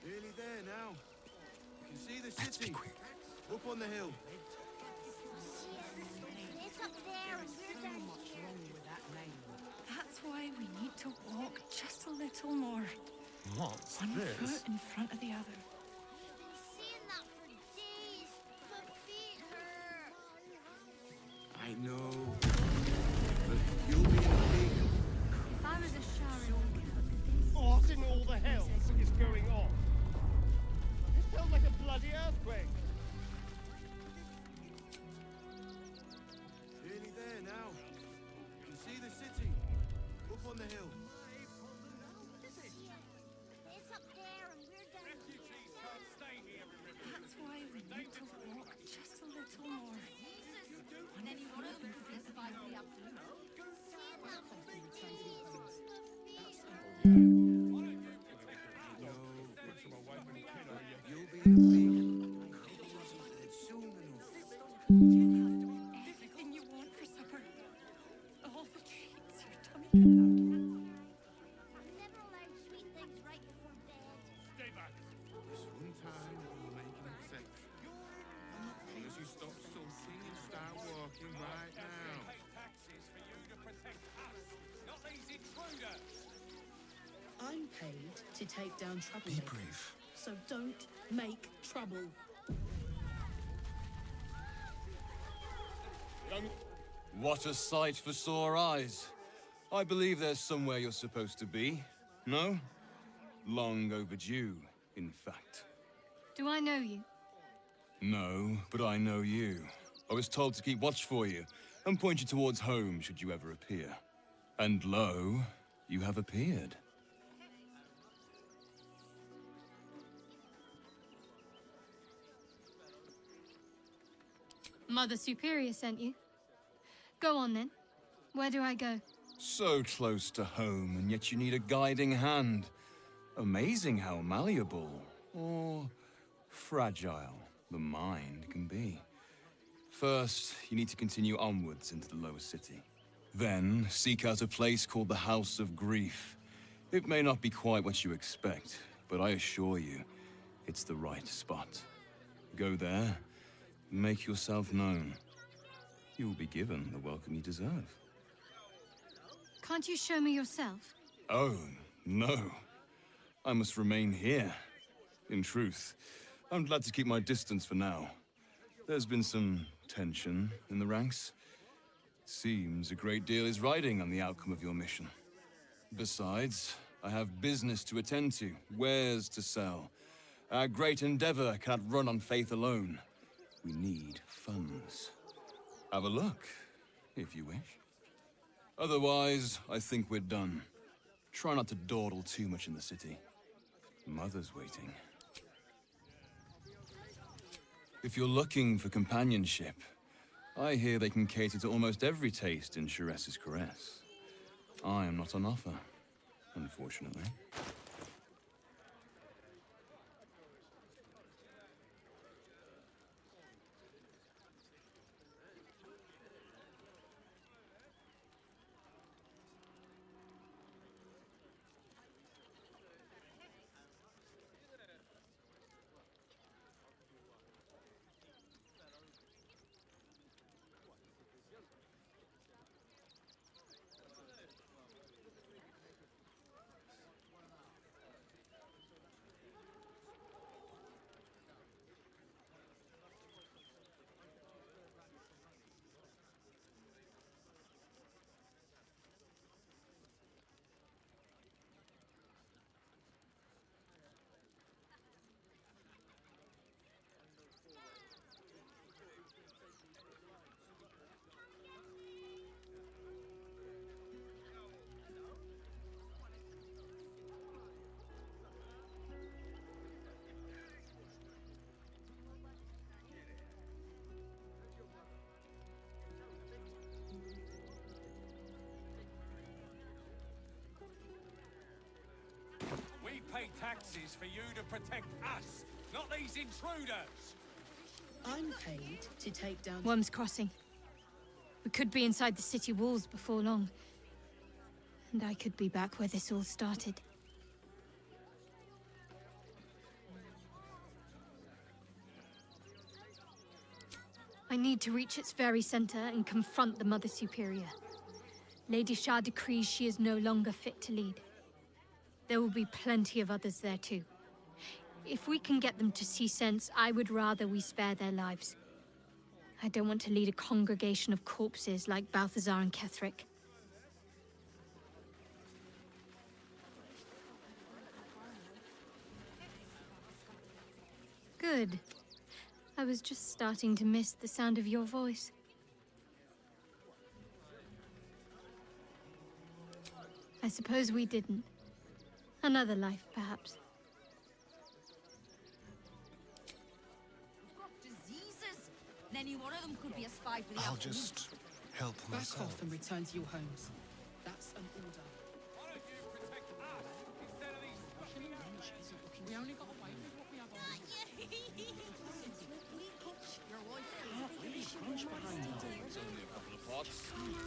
Nearly there now. You can see the city. Let's be quick. Up on the hill. It's up there and we're down here. That's why we need to walk just a little more. What's One this? foot in front of the other. I've been seeing that for days. My feet hurt. I know. But you'll be a big... If I was a Sharon, What in all the hell is going on? It felt like a bloody earthquake. Nearly there now. You can see the city. Up on the hill. it's up there and we're down here. That's why we need to walk just a little more. One foot in front of the other. Seeing that for days. My feet You'll be a big... soon enough. Everything you want for supper. All the treats your tummy can handle. I've never allowed sweet things right before bed. Stay back. This one time we'll make an exception. As long as you stop sulking and start walking right now. Taxes for you to protect us, not these intruders. I'm paid to take down Be troublemakers, brief. so don't make trouble. What a sight for sore eyes. I believe there's somewhere you're supposed to be. No? Long overdue, in fact. Do I know you? No, but I know you. I was told to keep watch for you and point you towards home should you ever appear. And lo, you have appeared. Mother Superior sent you. Go on then. Where do I go? So close to home, and yet you need a guiding hand. Amazing how malleable, or fragile, the mind can be. First, you need to continue onwards into the lower city. Then, seek out a place called the House of Grief. It may not be quite what you expect, but I assure you, it's the right spot. Go there, make yourself known. You will be given the welcome you deserve. Can't you show me yourself? Oh, no. I must remain here. In truth, I'm glad to keep my distance for now. There's been some tension in the ranks. Seems a great deal is riding on the outcome of your mission. Besides, I have business to attend to, wares to sell. Our great endeavor cannot run on faith alone. We need funds. Have a look, if you wish. Otherwise, I think we're done. Try not to dawdle too much in the city. Mother's waiting. If you're looking for companionship, I hear they can cater to almost every taste in Sharess's caress. I am not on offer, unfortunately. We pay taxes for you to protect us, not these intruders. I'm paid to take down... Worm's Crossing. We could be inside the city walls before long. And I could be back where this all started. I need to reach its very center and confront the Mother Superior. Lady Shah decrees she is no longer fit to lead. There will be plenty of others there too. If we can get them to see sense, I would rather we spare their lives. I don't want to lead a congregation of corpses like Balthazar and Ketherick. Good. I was just starting to miss the sound of your voice. I suppose we didn't. Another life, perhaps. Diseases? Any one of them could be a spy for the I'll Alchemy. just help Back myself. off and return to your homes. That's an order. Why don't you protect us instead of these We only got away with what we have on.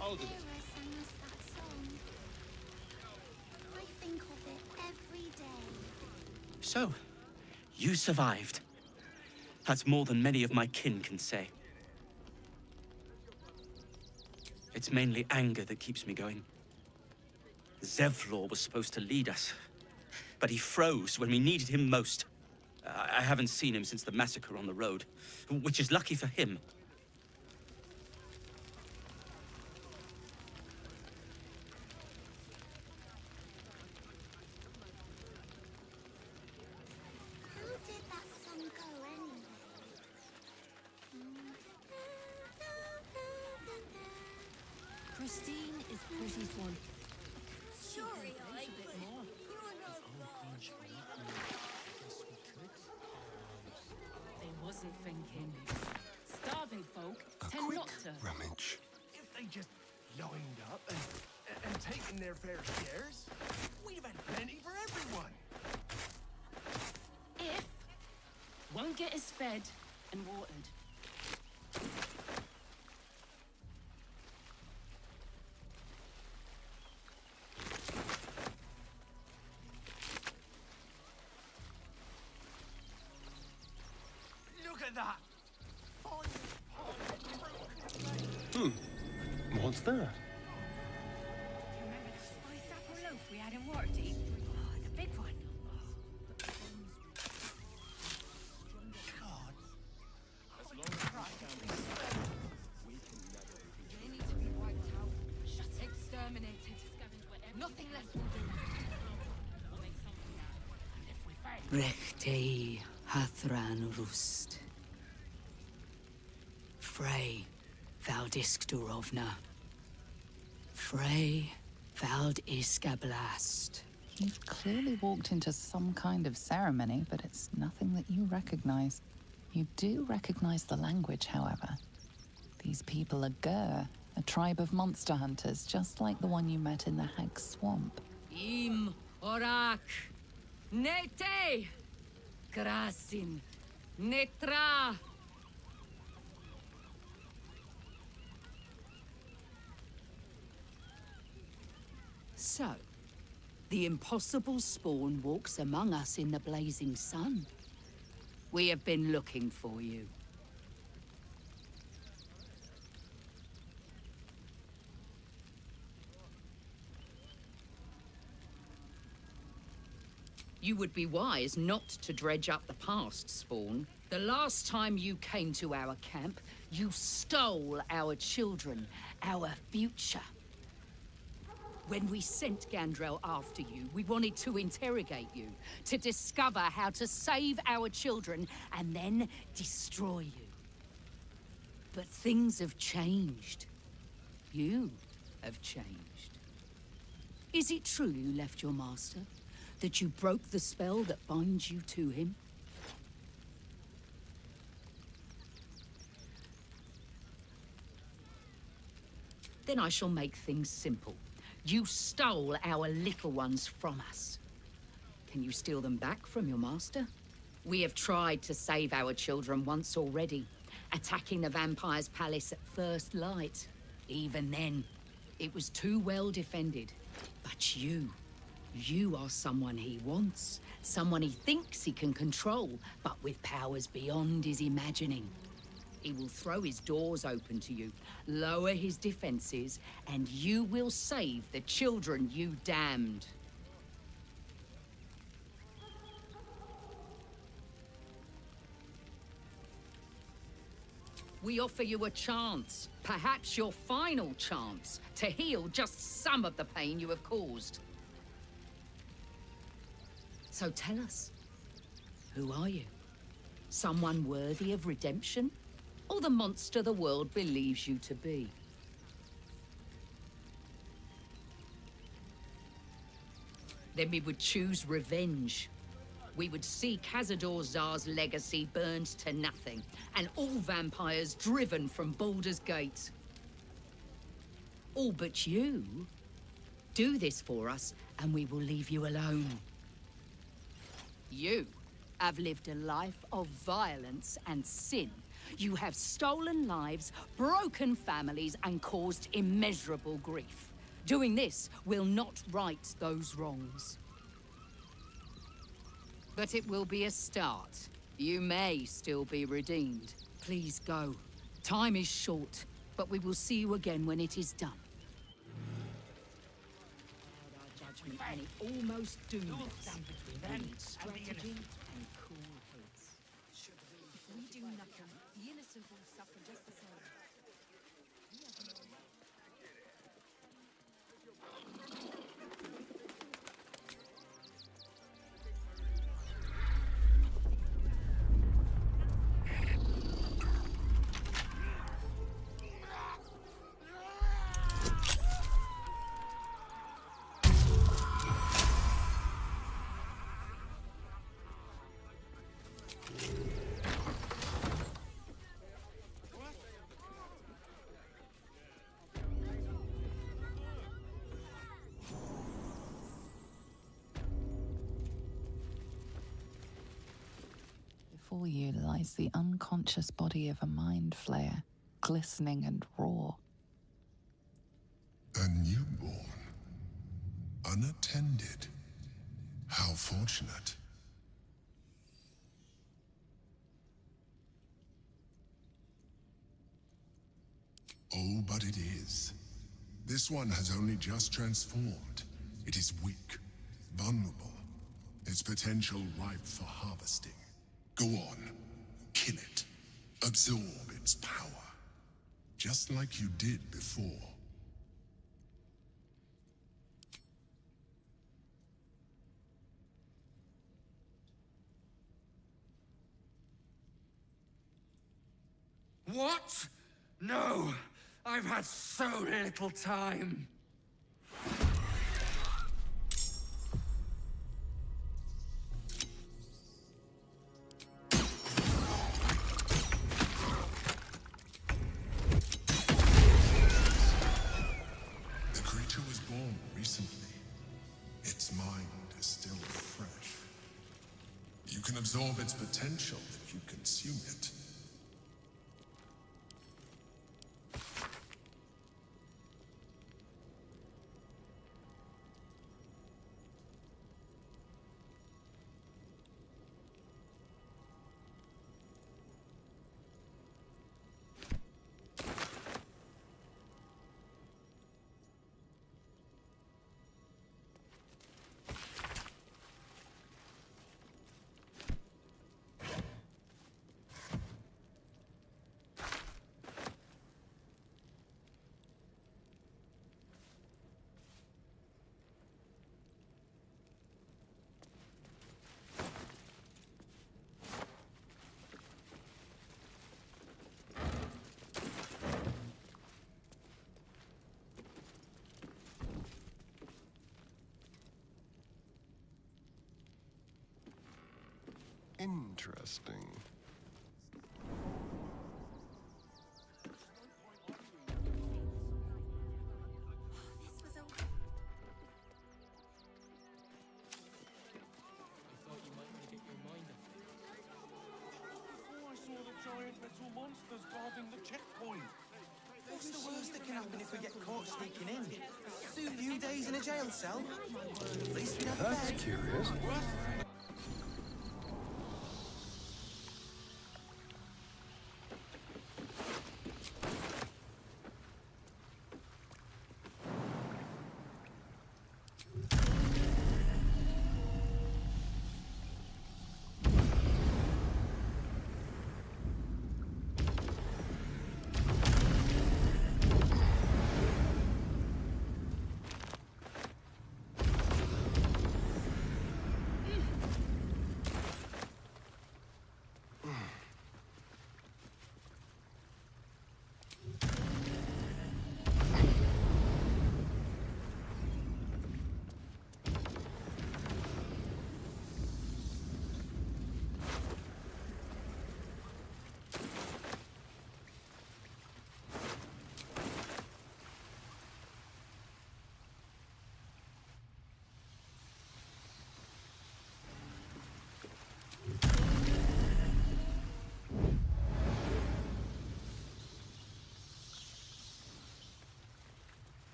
I'll do it. I think of it every day. So, you survived. That's more than many of my kin can say. It's mainly anger that keeps me going. Zevlor was supposed to lead us, but he froze when we needed him most. I haven't seen him since the massacre on the road, which is lucky for him. How did that song go anyway? Christine is pretty fun. Sorry, I A bit more. You're not wrong. They wasn't thinking. Starving folk A tend quick not to. rummage. If they just lined up and taken their fair shares, we'd have had plenty for everyone. If won't get us fed and watered. Look at that! What's that? Do you remember the spiced apple loaf we had in Waterdeep? Oh, the big one. They need to be wiped out. Exterminated. Nothing less will do. Rechtei Hathran Rust. Frey Valdisk Durovna. Frey Vald Iskablast. You've clearly walked into some kind of ceremony, but it's nothing that you recognize. You do recognize the language, however. These people are Gur, a tribe of monster hunters, just like the one you met in the Hag's Swamp. Im Orak. Nete. Krasin. Netra. So, the impossible spawn walks among us in the blazing sun. We have been looking for you. You would be wise not to dredge up the past, Spawn. The last time you came to our camp, you stole our children, our future. When we sent Gandrel after you, we wanted to interrogate you, to discover how to save our children, and then destroy you. But things have changed. You have changed. Is it true you left your master? That you broke the spell that binds you to him? Then I shall make things simple. You stole our little ones from us. Can you steal them back from your master? We have tried to save our children once already, attacking the vampire's palace at first light. Even then, it was too well defended. But you are someone he wants, someone he thinks he can control, but with powers beyond his imagining. He will throw his doors open to you, lower his defenses, and you will save the children you damned. We offer you a chance, perhaps your final chance, to heal just some of the pain you have caused. So tell us, who are you? Someone worthy of redemption? Or the monster the world believes you to be? Then we would choose revenge. We would see Cazador Zar's legacy burned to nothing, and all vampires driven from Baldur's Gate. All but you. Do this for us, and we will leave you alone. You have lived a life of violence and sin. You have stolen lives, broken families, and caused immeasurable grief. Doing this will not right those wrongs. But it will be a start. You may still be redeemed. Please go. Time is short, but we will see you again when it is done. Our judgment, and it almost doomed us. We need strategy and cool heads. If we do nothing, the innocent will suffer just the same. Before you lies the unconscious body of a mind flayer, glistening and raw. A newborn. Unattended. How fortunate. Oh, but it is. This one has only just transformed. It is weak, vulnerable, its potential ripe for harvesting. Go on, kill it, absorb its power, just like you did before. What? No! I've had so little time. The creature was born recently. Its mind is still fresh. You can absorb its potential if you consume it. Interesting. Monsters guarding the checkpoint. What's the worst that can happen if we get caught sneaking in? A few days in a jail cell? At least we have a That's bed. curious.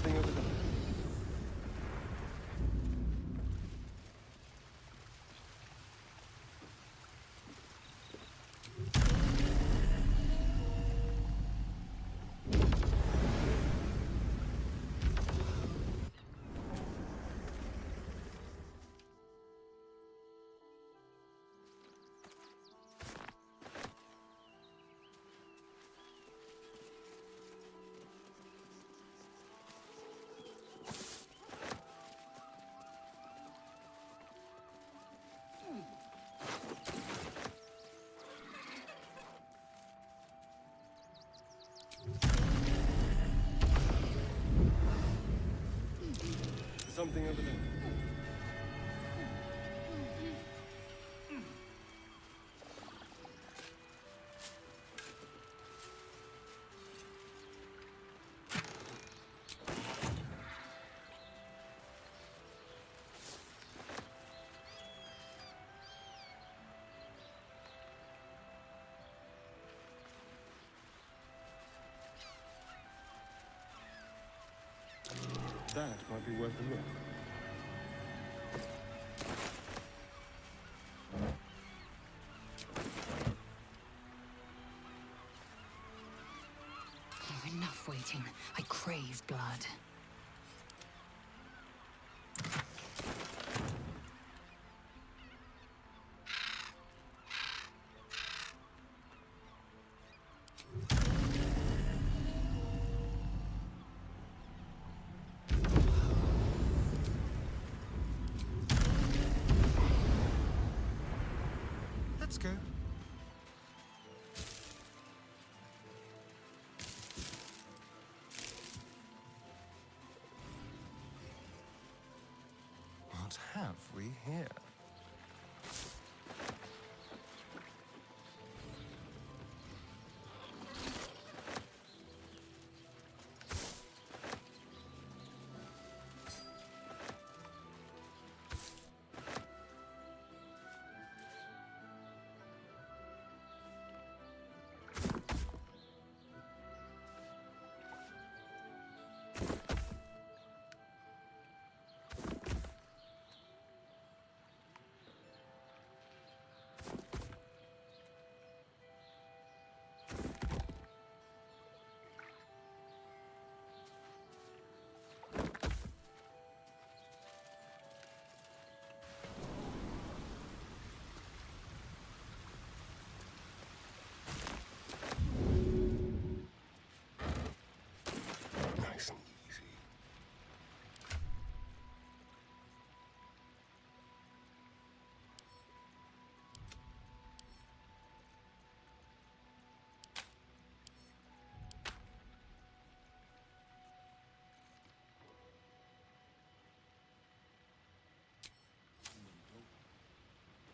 something over there. Something over there. That might be worth a look. Oh, enough waiting. I crave blood. Let's go. What have we here? Nice and easy.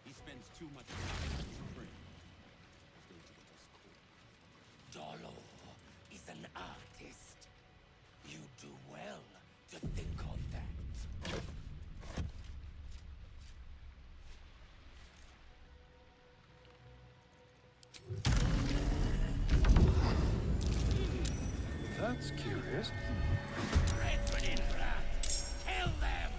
He spends too much time on his brain. Dolo is an artist. You do well to think on that. That's curious. Redford tell them!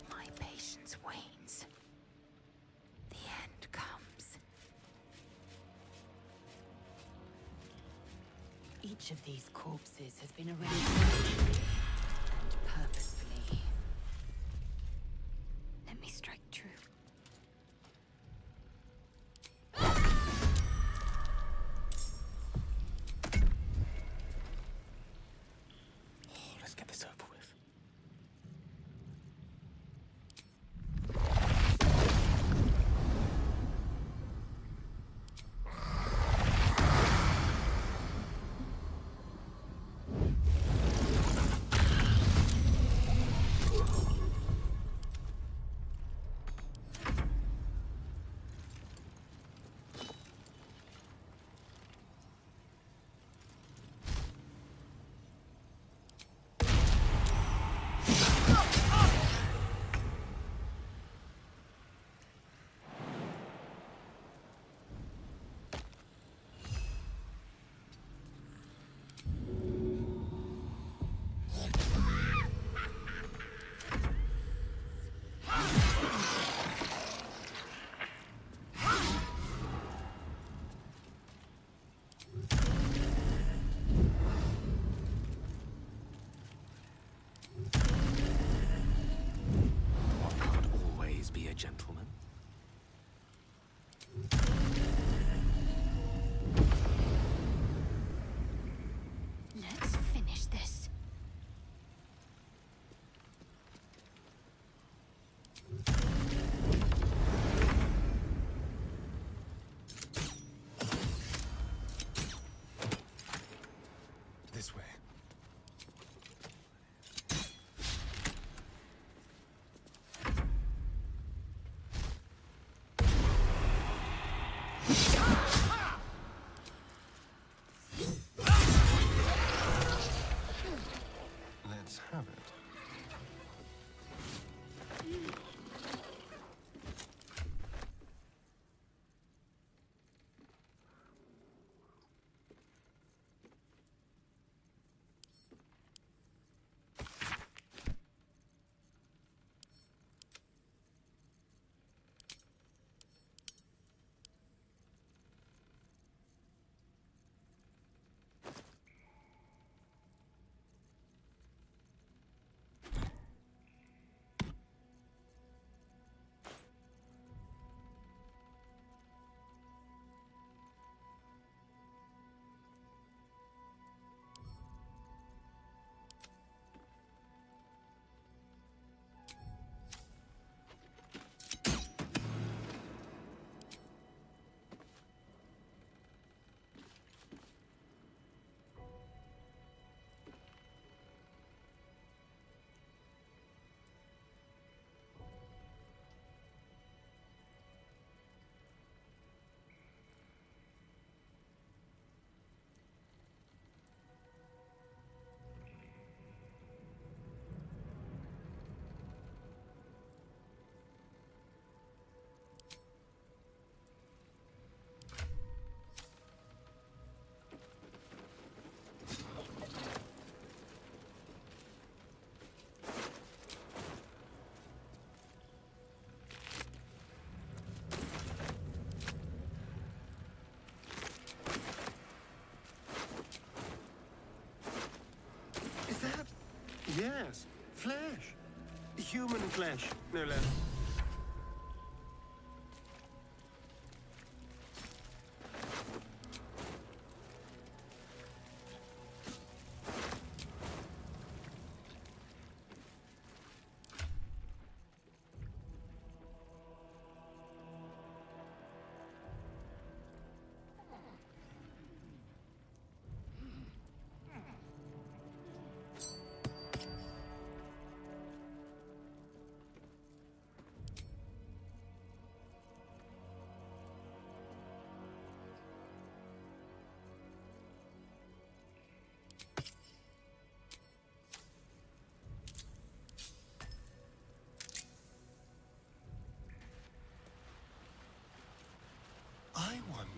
My patience wanes. The end comes. Each of these corpses has been arranged surgically and purposefully. Let me strike true. gentlemen. Let's finish this. This way. Let's have it. Is that? Yes, flesh. Human flesh, no less. I wonder.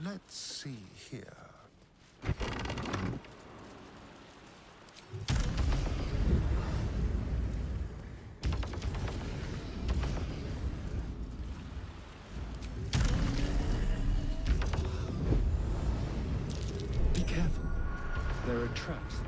Let's see here. Be careful. There are traps there.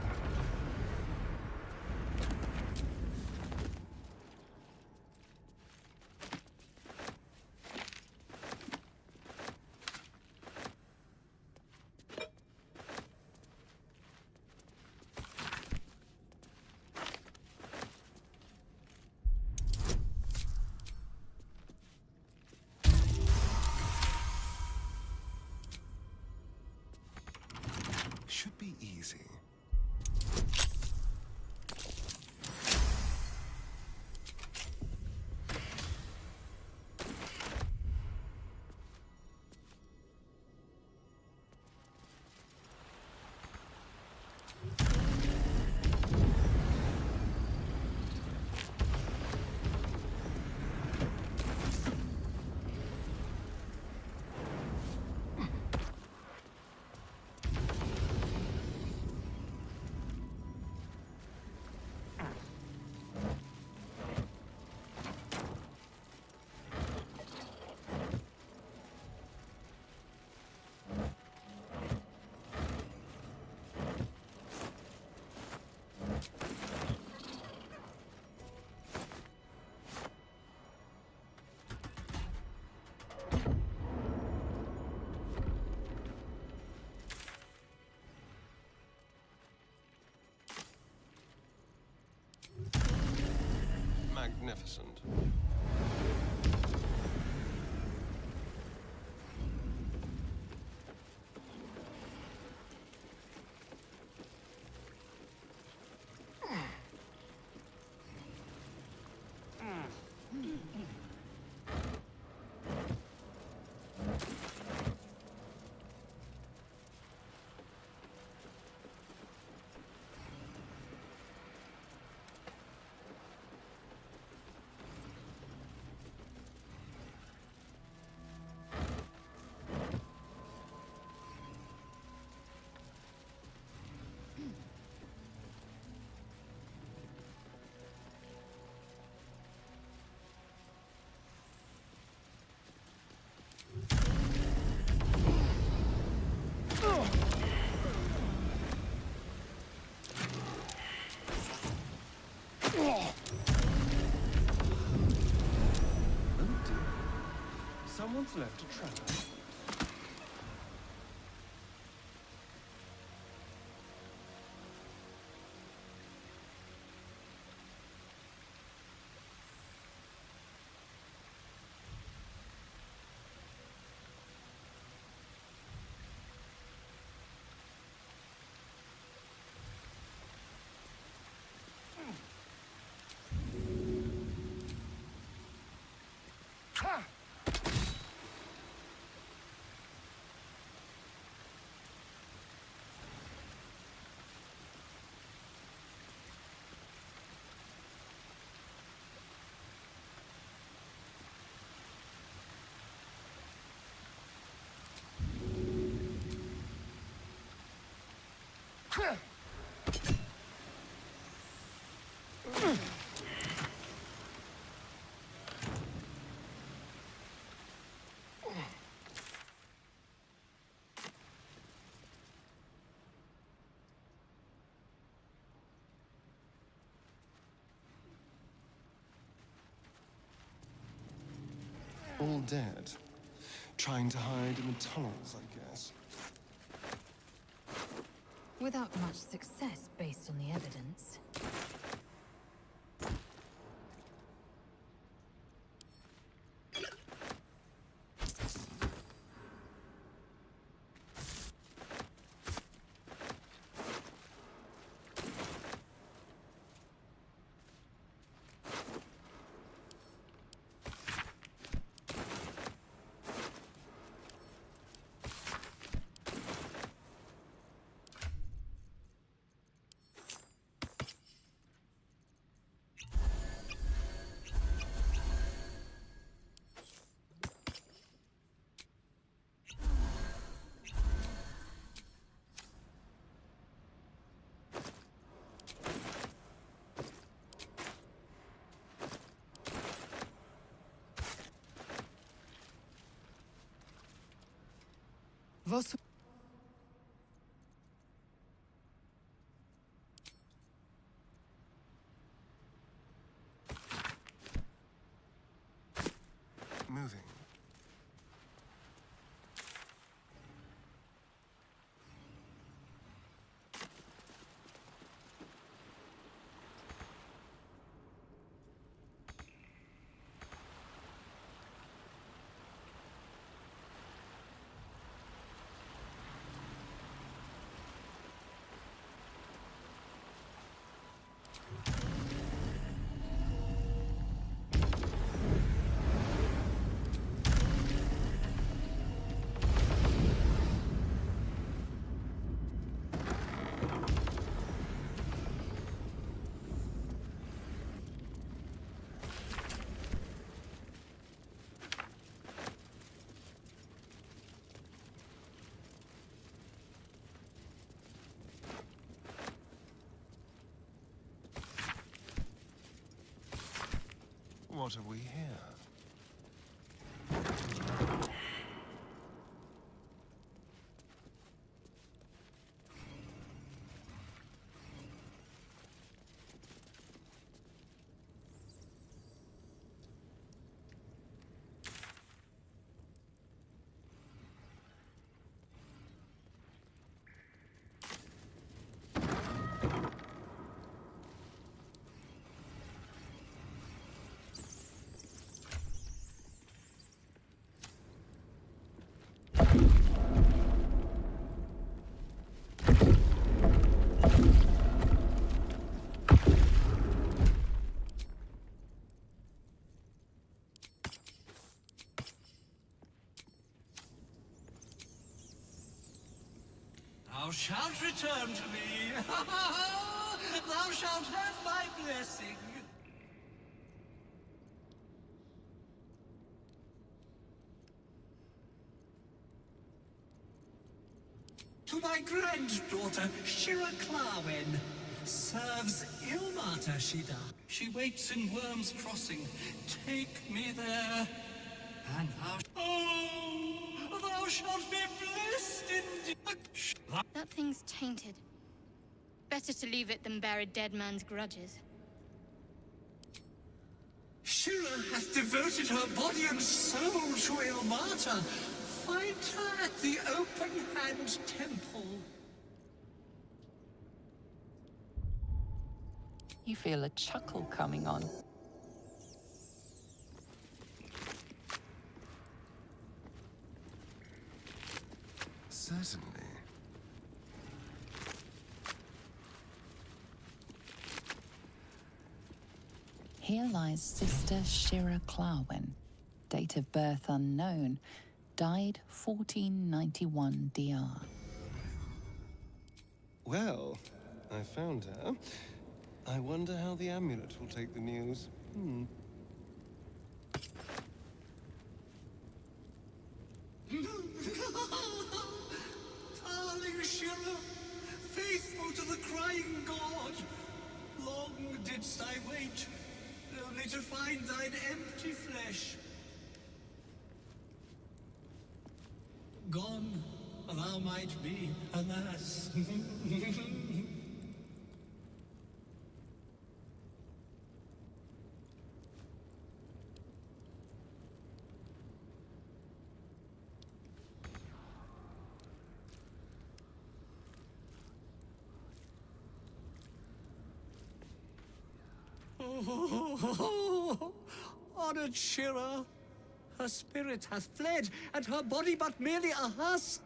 Should be easy. magnificent. Someone's left a trap. All dead. Trying to hide in the tunnels, I guess. Without much success based on the evidence. Was... Moving. What have we here? Thou shalt return to me. Thou shalt have my blessing. To my granddaughter, Shira Clarwen. Serves Ilmata, she does. She waits in Worm's Crossing. Take me there, and thou... Oh, thou shalt be blessed indeed. That thing's tainted. Better to leave it than bear a dead man's grudges. Shira hath devoted her body and soul to Ilmata. Find her at the Open Hand Temple. You feel a chuckle coming on. Certainly. Here lies Sister Shira Clarwen, date of birth unknown, died 1491 DR. Well, I found her. I wonder how the amulet will take the news. Darling Shira, faithful to the crying god, long didst I wait, only to find thine empty flesh. Gone thou might be, alas. Honored Shira, her spirit hath fled, and her body but merely a husk.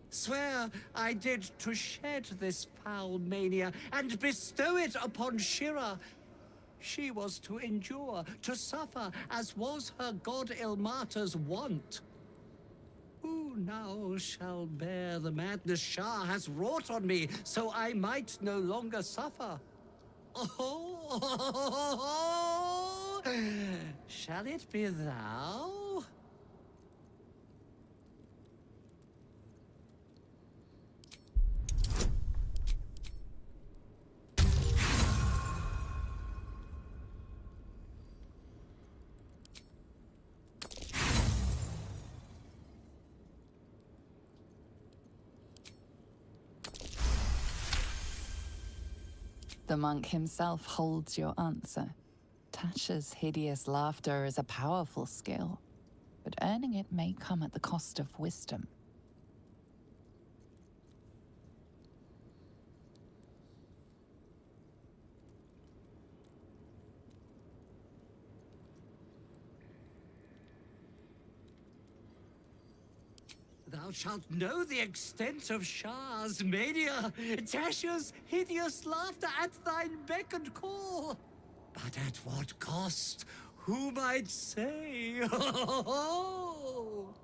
Swear I did to shed this foul mania and bestow it upon Shira. She was to endure, to suffer, as was her god Ilmata's wont. Who now shall bear the madness Shah has wrought on me, so I might no longer suffer? Oh, shall it be thou? The monk himself holds your answer. Tasha's hideous laughter is a powerful skill, but earning it may come at the cost of wisdom. Thou shalt know the extent of Shah's mania, Tasha's hideous laughter at thine beck and call. But at what cost? Who might say? Oh,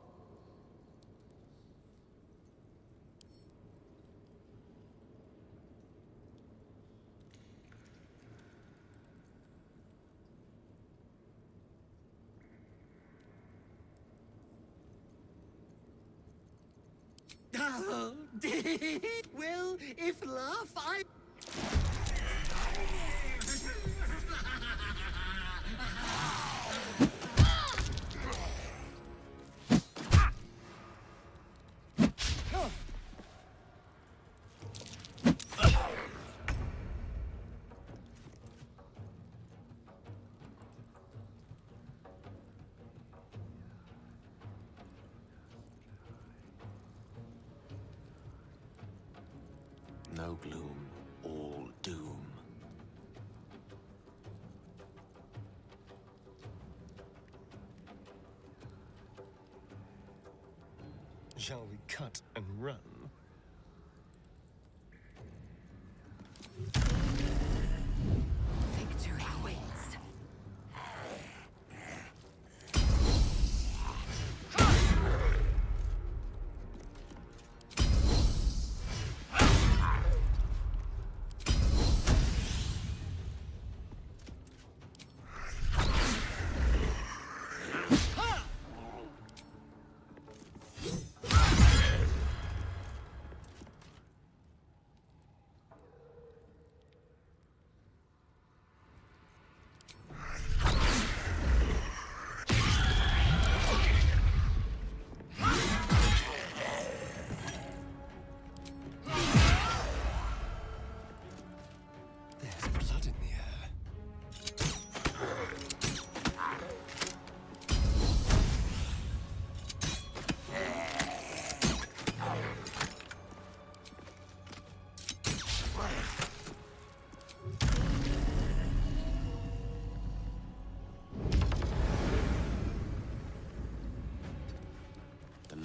well, if laugh, I... No gloom, all doom. Shall we cut and run? Victory waits.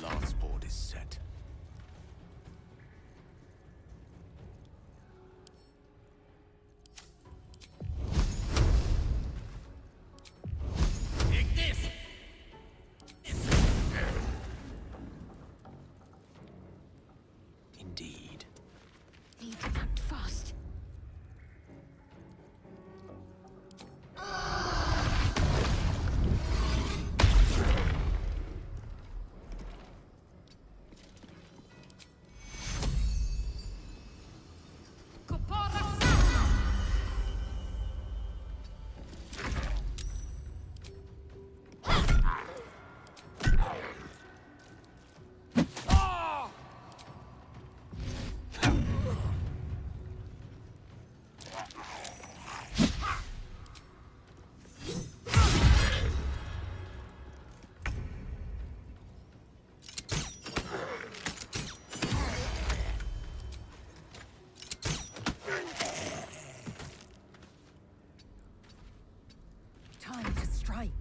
last board is set. Take this! Indeed. Need to act fast. Time to strike.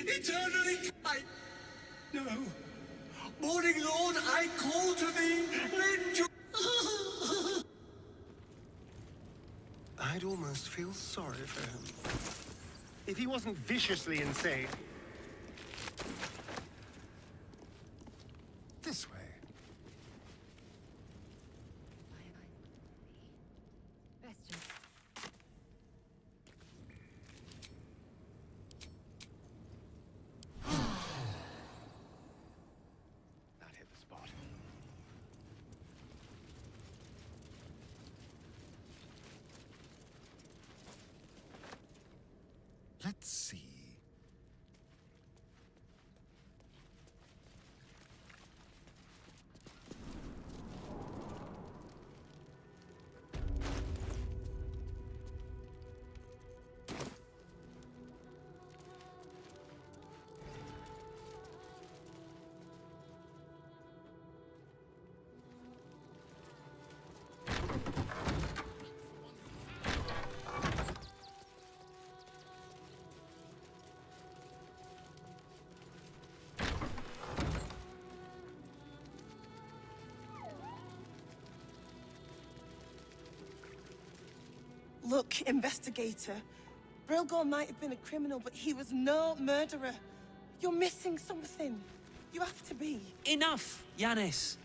Eternally no. Morning Lord, I call to thee, lend your... I'd almost feel sorry for him. If he wasn't viciously insane. This way. That hit the spot. Let's see. Look, investigator. Brilgor might have been a criminal, but he was no murderer. You're missing something. You have to be. Enough, Yanis.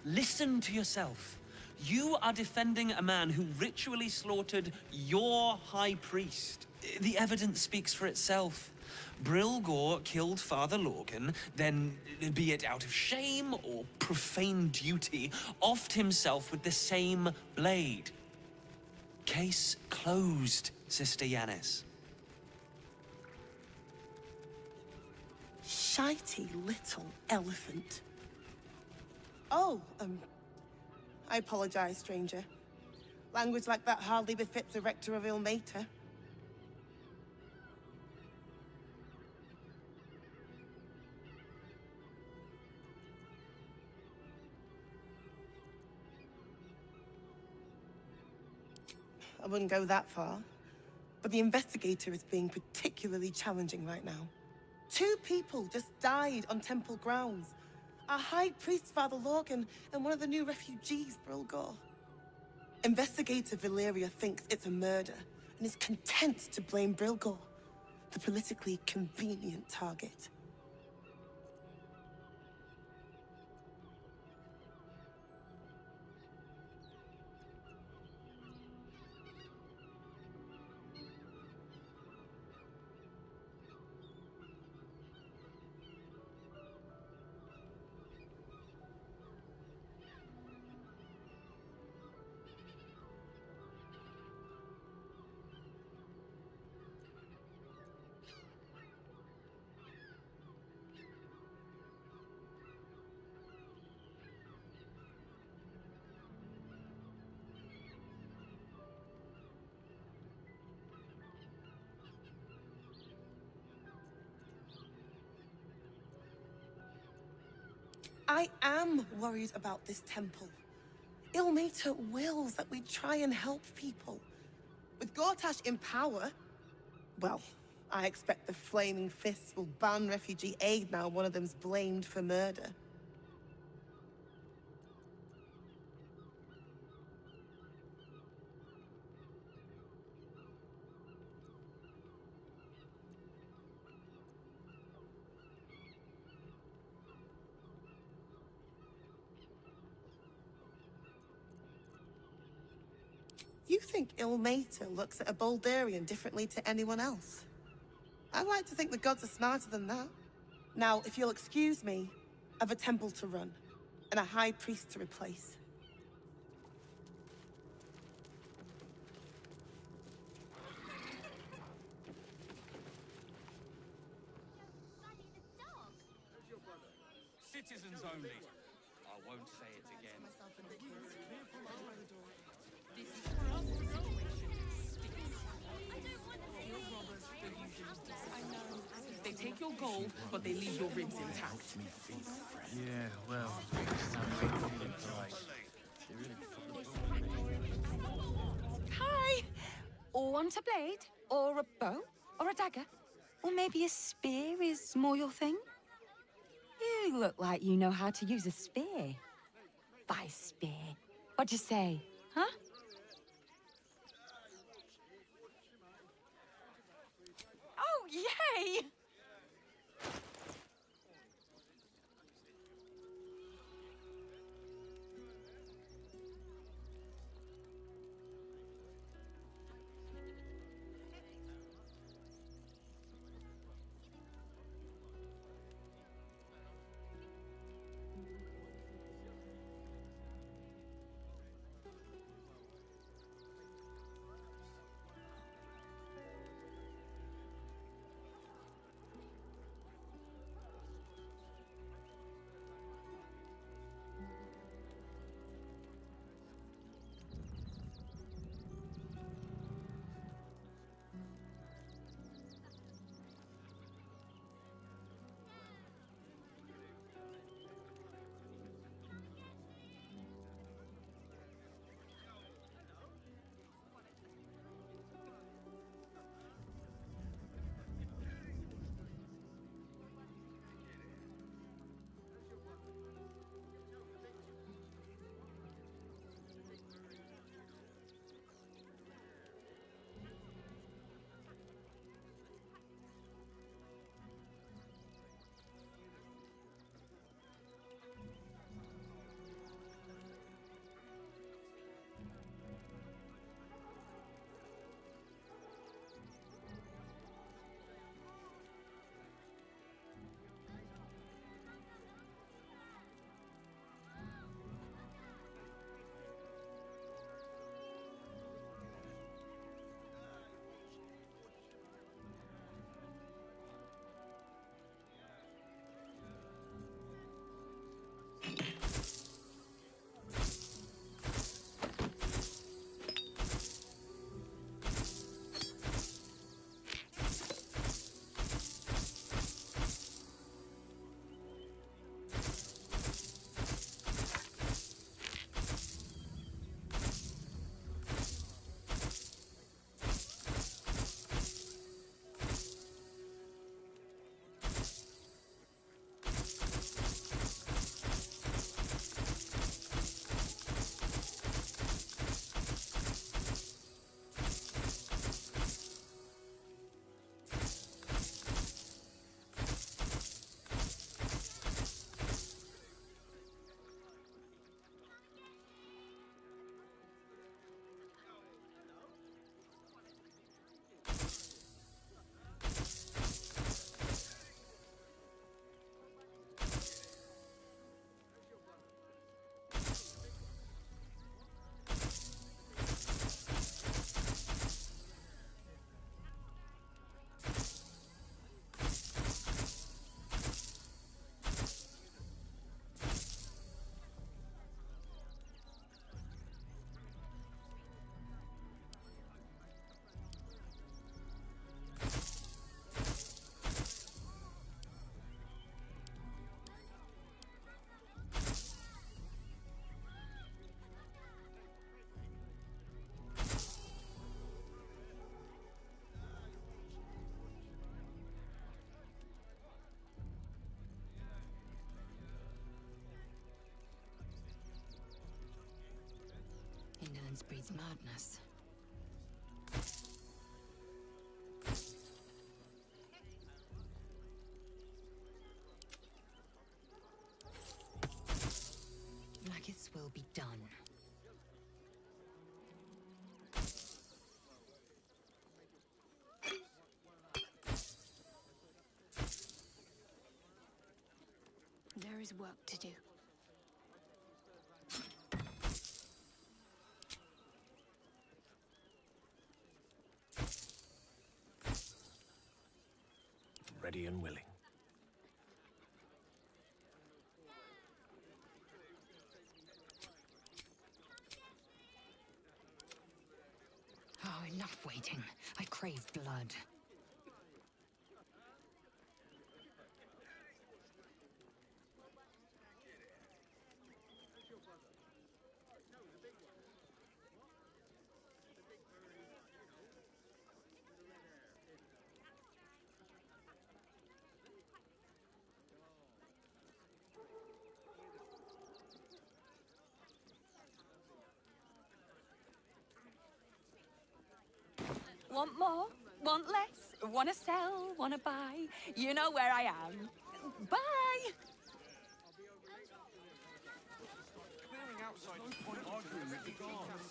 Listen to yourself. You are defending a man who ritually slaughtered your high priest. The evidence speaks for itself. Brilgor killed Father Lorgan, then, be it out of shame or profane duty, offed himself with the same blade. Case closed, Sister Yanis. Shitey little elephant. Oh, I apologize, stranger. Language like that hardly befits a rector of Ilmater. I wouldn't go that far, but the investigator is being particularly challenging right now. 2 people just died on temple grounds. Our High Priest, Father Lorgan, and one of the new refugees, Brilgor. Investigator Valeria thinks it's a murder, and is content to blame Brilgor, the politically convenient target. I am worried about this temple. Ilmater wills that we try and help people. With Gortash in power, well, I expect the Flaming Fists will ban refugee aid now one of them's blamed for murder. You think Ilmater looks at a Boulderian differently to anyone else? I'd like to think the gods are smarter than that. Now, if you'll excuse me, I've a temple to run, and a high priest to replace. Citizens only. I won't say it again. They take your gold, but they leave your ribs intact. Yeah, well, Hi! Or want a blade? Or a bow? Or a dagger? Or maybe a spear is more your thing? You look like you know how to use a spear. By spear. What'd you say, huh? Oh, yay! Violence breeds madness. Maggots will be done. There is work to do. Ready and willing. Oh, enough waiting. I crave blood. Want more? Want less? Wanna sell? Wanna buy? You know where I am. Bye! Clearing outside is point arguing with the guards.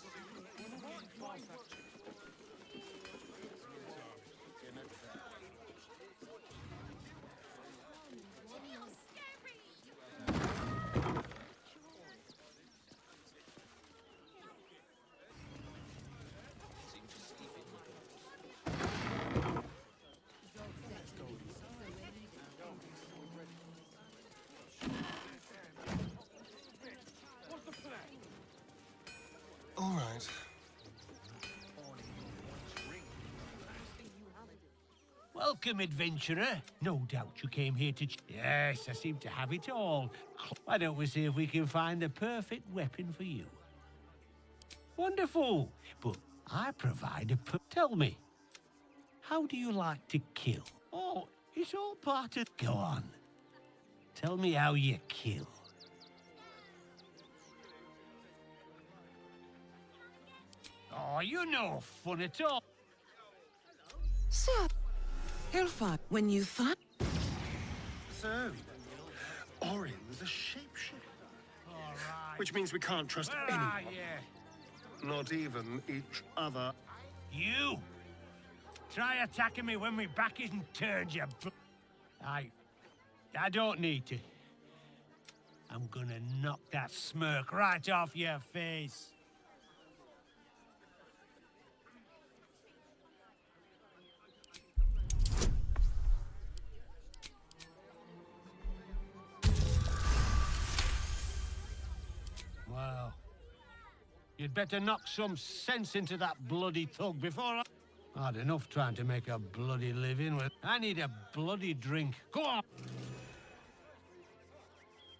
All right. Welcome, adventurer. No doubt you came here to... Yes, I seem to have it all. Why don't we see if we can find the perfect weapon for you? Wonderful. But I provide a... Tell me, how do you like to kill? Oh, it's all part of... Go on. Tell me how you kill. Oh, you're no fun at all. So, Hellfire, when you find... So, Orion's a shapeshifter. Which means we can't trust anyone. Yeah. Not even each other. You! Try attacking me when my back isn't turned, you... I don't need to. I'm gonna knock that smirk right off your face. Wow. You'd better knock some sense into that bloody thug before I... Hard enough trying to make a bloody living with... I need a bloody drink. Go on!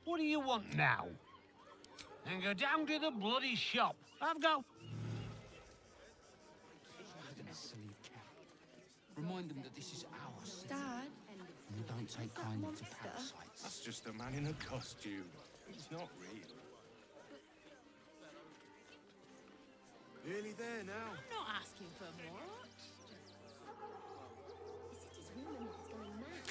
What do you want now? And go down to the bloody shop. I've got... Remind them that this is ours. Dad? And we don't take kindly to parasites. That's just a man in a costume. He's not real. Nearly there now. I'm not asking for much. The city's rumour mill is going mad.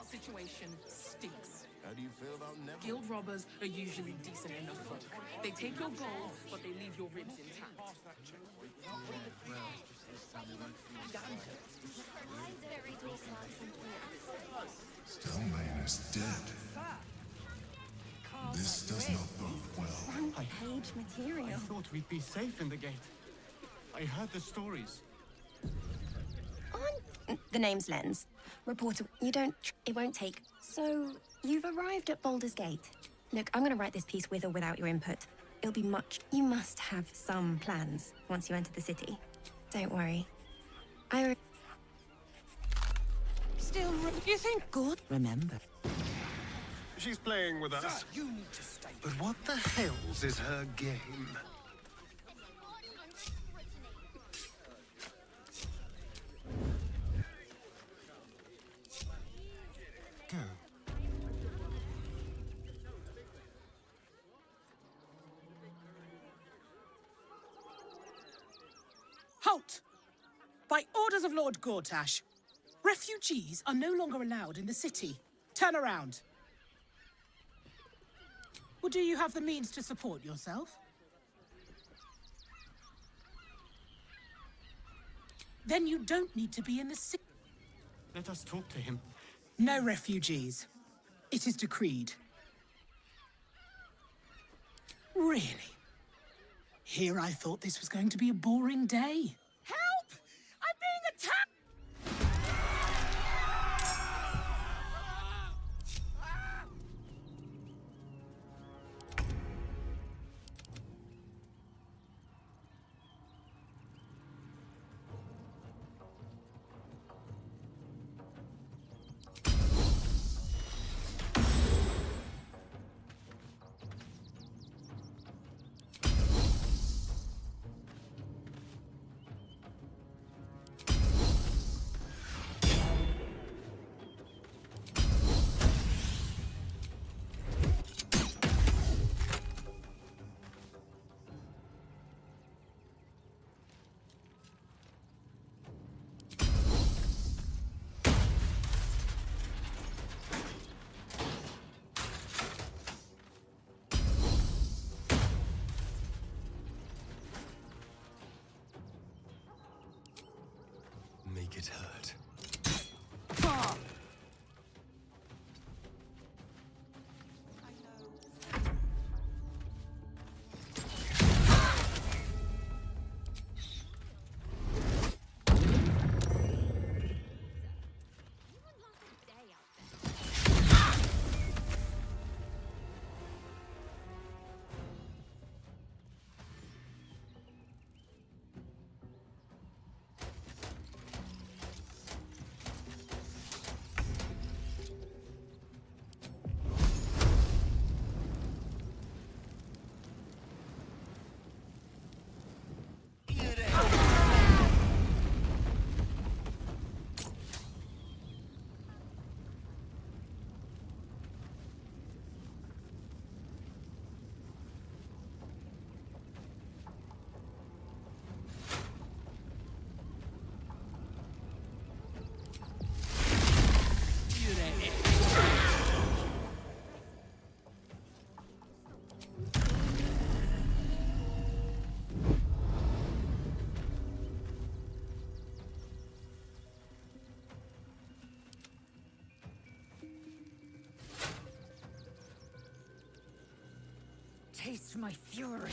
Situation stinks. How do you feel about Neville? Guild robbers are usually decent enough folk. They take your gold, but they leave your ribs intact. Stelmane is dead. This does not bode well. Front-page material. I thought we'd be safe in the gate. I heard the stories. The name's Lens. Reporter, you don't... It won't take. So, you've arrived at Baldur's Gate. Look, I'm gonna write this piece with or without your input. It'll be much... You must have some plans once you enter the city. Don't worry. Still, you think good? Remember. She's playing with us. Sir, you need to stay. But what the hell's is her game? Go. Halt! By orders of Lord Gortash, refugees are no longer allowed in the city. Turn around. Or do you have the means to support yourself? Then you don't need to be in the city. Let us talk to him. No refugees. It is decreed. Really? Here I thought this was going to be a boring day. Help! I'm being attacked! Make it hurt. Taste my fury.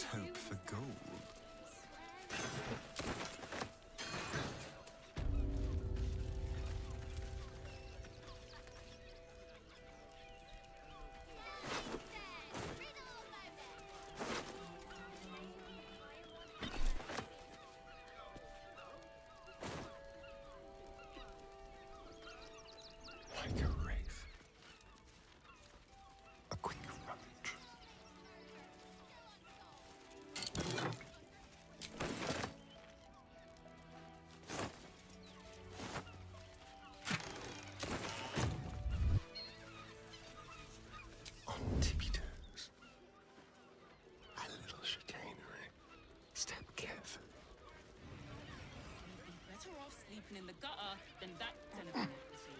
Let's hope for gold. Like a wraith. A quick rummage. On tippy toes. A little chicanery. Step carefully. You'd be better off sleeping in the gutter than that den of democracy.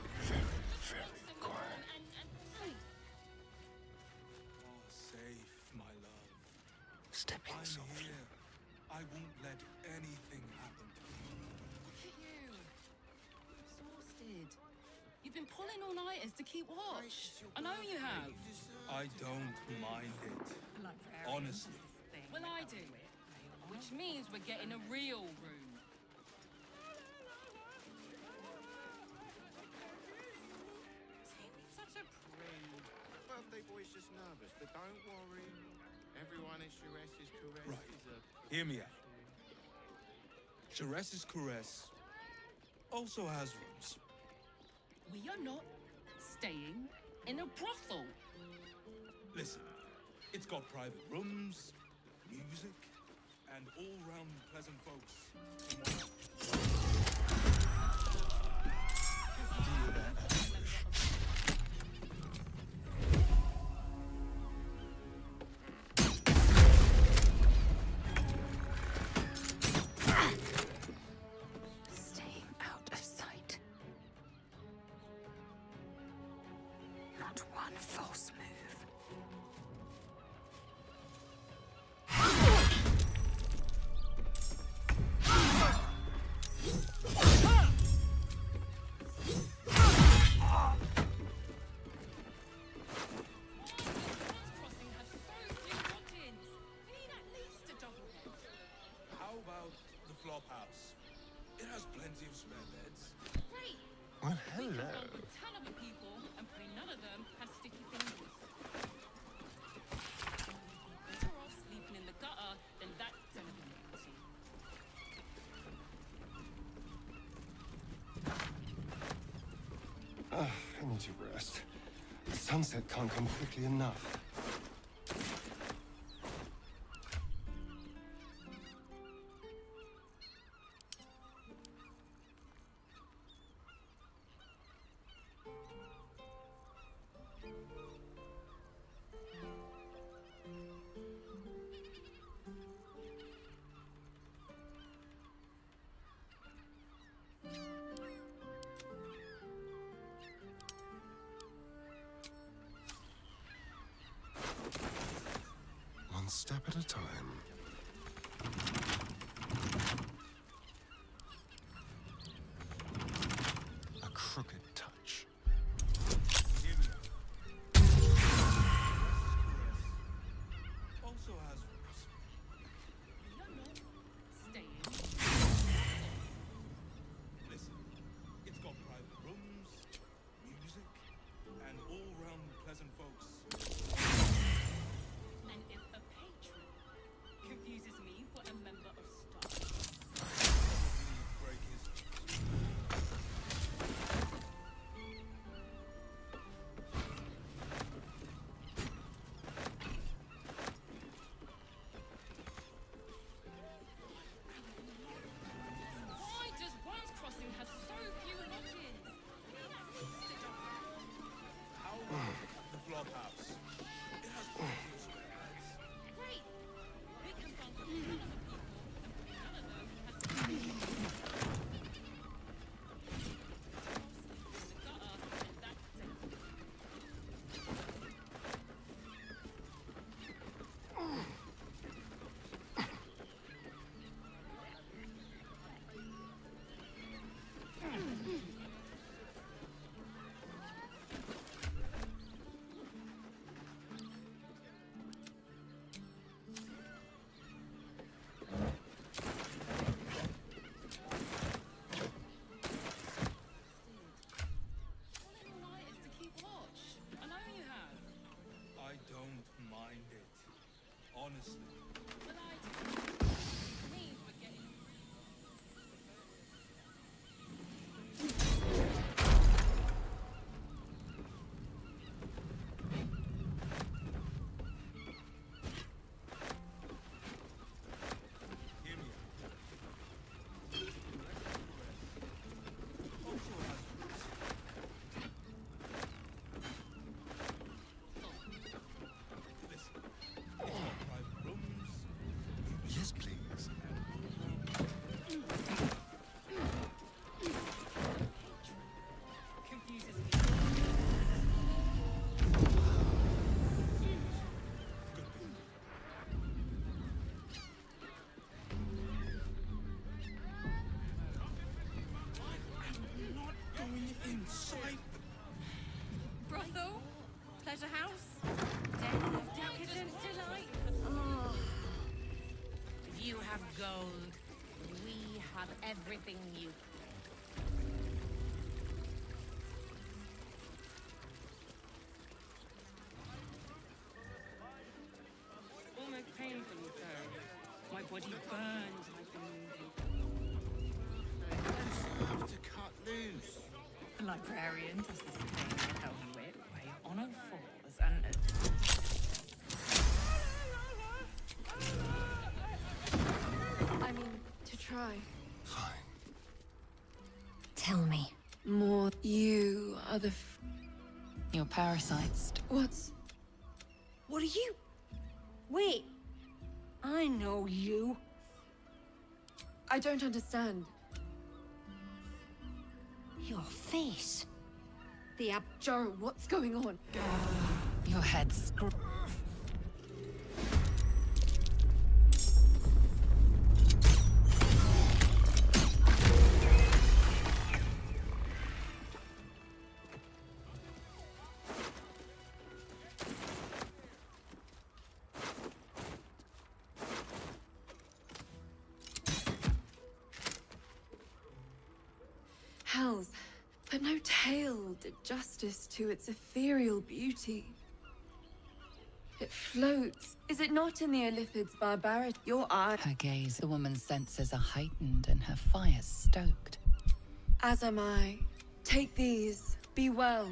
Very quiet. Oh, safe, my love. Stepping I'm softly. here. I won't let anything happen to you. Look at you. Exhausted. You've been pulling all-nighters to keep watch. I know you have. I don't mind it. Honestly. Well, I do. Which means we're getting a real room. Ain't he such a prude? Birthday boy's just nervous, but don't worry. Everyone at Sharess's caress Right. is a... Hear me out. Sharess's caress also has rooms. We are not staying in a brothel. Listen, it's got private rooms, music, and all-round pleasant folks. Staying out of sight. Not one false move. Crossing has so few walk-ins. We need at least a double head. How about the flop house? It has plenty of spare beds. Great. Well, We can hello. run with 10 other people and pray none of them has sticky fingers. We'd be better off sleeping in the gutter than that den of democracy. I need to rest. The sunset can't come quickly enough. One step at a time. A crooked touch. Hear me out. Also has rooms. We are not staying. Listen, it's got private rooms, music, and all-round pleasant folks. And if a patron confuses me for a member of gold. We have everything you... Almost painfully so. My body burns like a moonbeam. Have to cut loose. The librarian does this thing where they'll whip way on all fours and... I mean, to try. Fine. Tell me. More. You are the... Your parasites. What's... What are you... Wait. I know you. I don't understand. Your face. The Joe, what's going on? Your head Hells, but no tale did justice to its ethereal beauty. It floats. Is it not in the Illithid's barbarity? Your eye. Her gaze, the woman's senses are heightened and her fire stoked. As am I. Take these. Be well.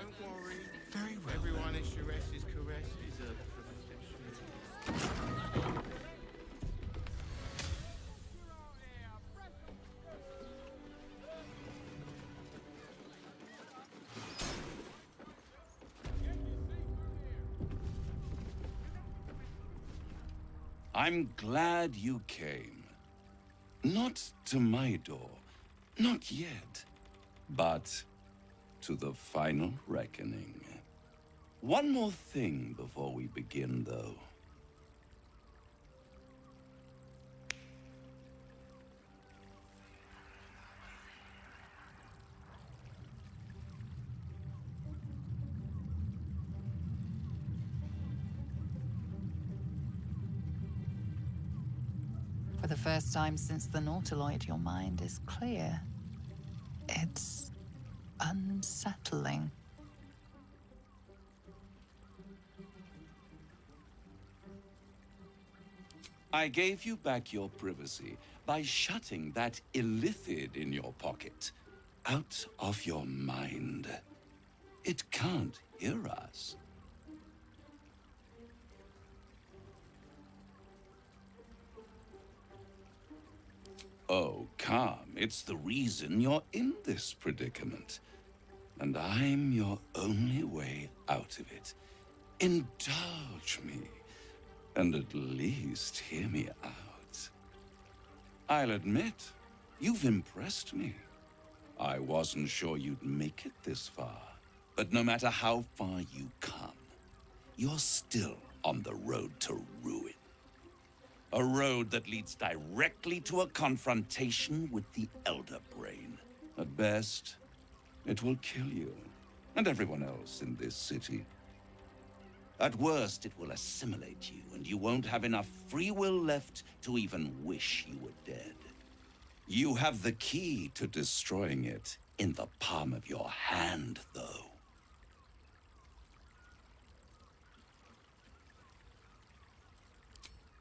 Don't worry. Very well. Everyone is Sharess's caress is a profession. I'm glad you came. Not to my door, not yet, but to the final reckoning. One more thing before we begin, though. For the first time since the Nautiloid, your mind is clear. It's unsettling. I gave you back your privacy by shutting that illithid in your pocket out of your mind. It can't hear us. Oh, calm. It's the reason you're in this predicament. And I'm your only way out of it. Indulge me, and at least hear me out. I'll admit, you've impressed me. I wasn't sure you'd make it this far. But no matter how far you come, you're still on the road to ruin. A road that leads directly to a confrontation with the Elder Brain. At best, it will kill you, and everyone else in this city. At worst, it will assimilate you, and you won't have enough free will left to even wish you were dead. You have the key to destroying it in the palm of your hand, though.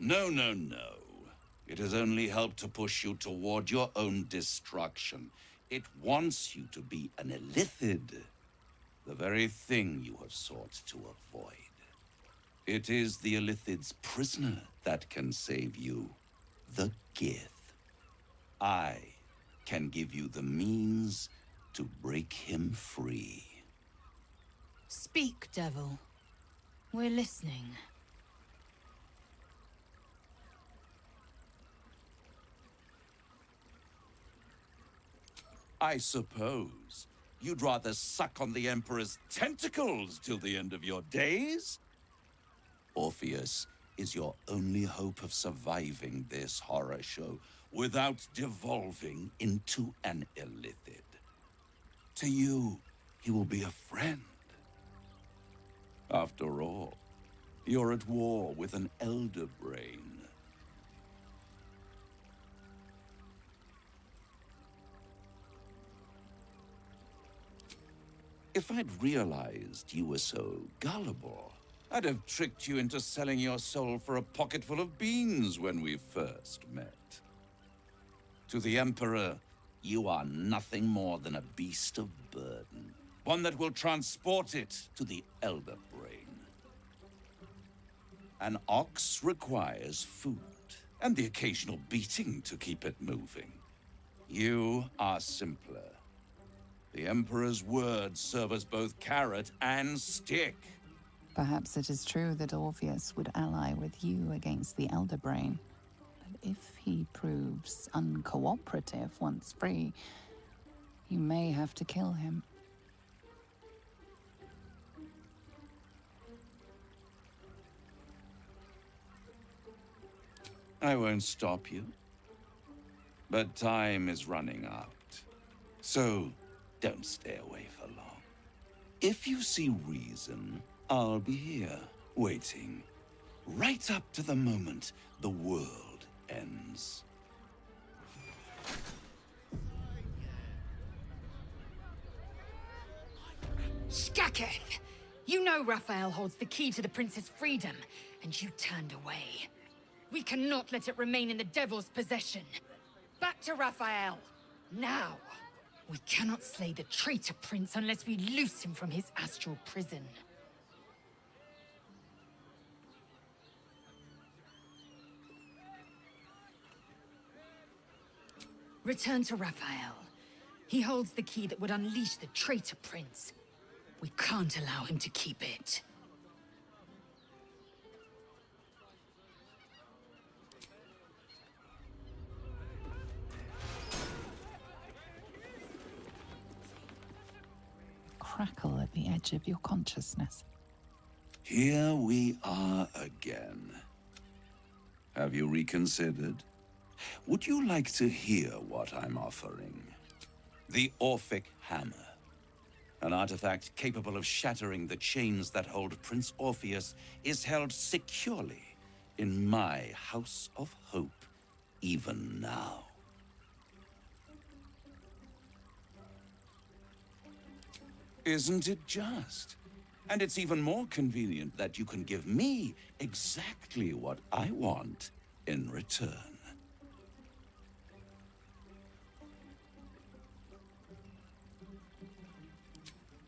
No, no, no. It has only helped to push you toward your own destruction. It wants you to be an illithid, the very thing you have sought to avoid. It is the illithid's prisoner that can save you, the Gith. I can give you the means to break him free. Speak, devil. We're listening. I suppose You'd rather suck on the Emperor's tentacles till the end of your days? Orpheus is your only hope of surviving this horror show without devolving into an illithid. To you, he will be a friend. After all, you're at war with an elder brain. If I'd realized you were so gullible, I'd have tricked you into selling your soul for a pocketful of beans when we first met. To the Emperor, you are nothing more than a beast of burden, one that will transport it to the Elder Brain. An ox requires food, and the occasional beating to keep it moving. You are simpler. The Emperor's words serve as both carrot and stick. Perhaps it is true that Orpheus would ally with you against the Elder Brain. But if he proves uncooperative once free, you may have to kill him. I won't stop you. But time is running out. So, don't stay away for long. If you see reason, I'll be here, waiting. Right up to the moment the world ends. Skaketh! You know Raphael holds the key to the prince's freedom, and you turned away. We cannot let it remain in the devil's possession. Back to Raphael, now! We cannot slay the traitor prince unless we loose him from his astral prison. Return to Raphael. He holds the key that would unleash the traitor prince. We can't allow him to keep it. Crackle at the edge of your consciousness. Here we are again. Have you reconsidered? Would you like to hear what I'm offering? The Orphic Hammer. An artifact capable of shattering the chains that hold Prince Orpheus is held securely in my House of Hope, even now. Isn't it just? And it's even more convenient that you can give me exactly what I want in return.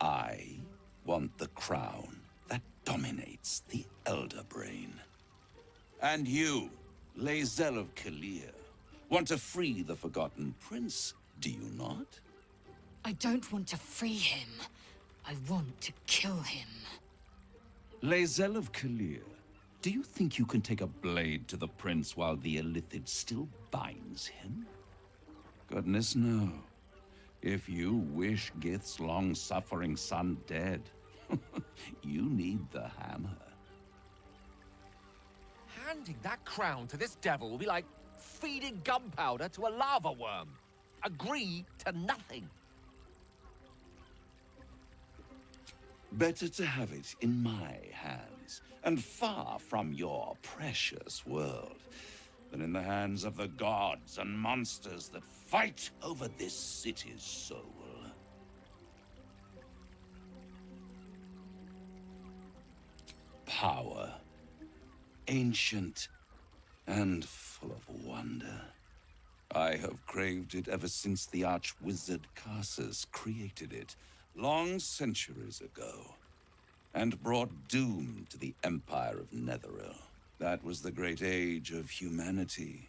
I want the crown that dominates the Elder Brain. And you, Lae'zel of Kalir, want to free the Forgotten Prince, do you not? I don't want to free him. I want to kill him. Lae'zel of Kalir, do you think you can take a blade to the prince while the illithid still binds him? Goodness, no. If you wish Gith's long-suffering son dead, you need the hammer. Handing that crown to this devil will be like feeding gunpowder to a lava worm. Agree to nothing. Better to have it in my hands, and far from your precious world, than in the hands of the gods and monsters that fight over this city's soul. Power, ancient and full of wonder. I have craved it ever since the arch-wizard Karsus created it, long centuries ago, and brought doom to the Empire of Netheril. That was the great age of humanity,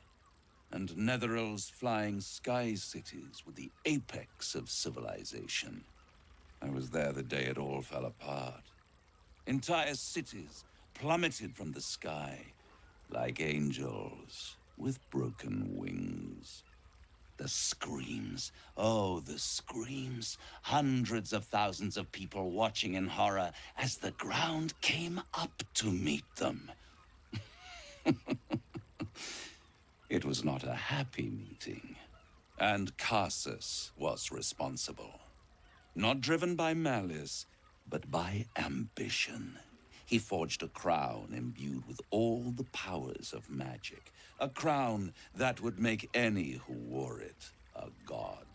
and Netheril's flying sky cities were the apex of civilization. I was there the day it all fell apart. Entire cities plummeted from the sky, like angels with broken wings. The screams. Oh, the screams. Hundreds of thousands of people watching in horror as the ground came up to meet them. It was not a happy meeting. And Carsus was responsible. Not driven by malice, but by ambition. He forged a crown imbued with all the powers of magic. A crown that would make any who wore it a god.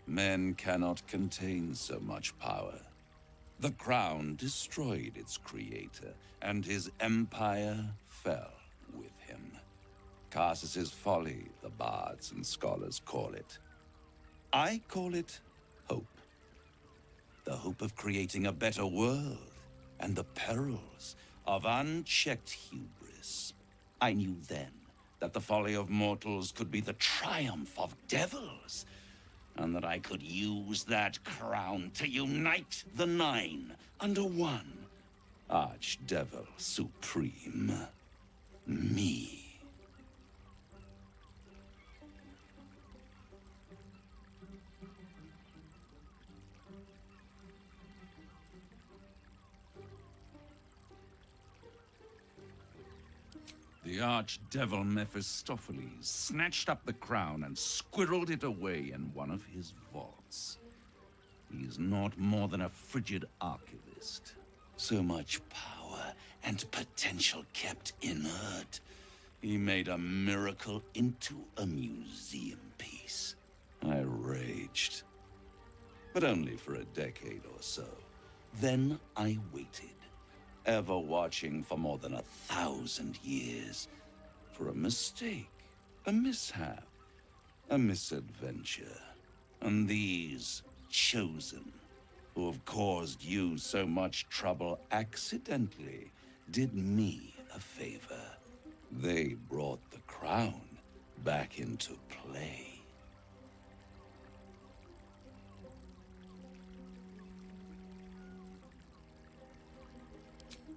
Men cannot contain so much power. The crown destroyed its creator, and his empire fell with him. Carsus's folly, the bards and scholars call it. I call it hope. The hope of creating a better world, and the perils of unchecked hubris. I knew then that the folly of mortals could be the triumph of devils, and that I could use that crown to unite the Nine under one Archdevil Supreme. Me. The archdevil Mephistopheles snatched up the crown and squirreled it away in one of his vaults. He is not more than a frigid archivist. So much power and potential kept inert. He made a miracle into a museum piece. I raged. But only for a decade or so. Then I waited. Ever watching for more than 1,000 years. For a mistake, a mishap, a misadventure. And these chosen, who have caused you so much trouble accidentally, did me a favor. They brought the crown back into play.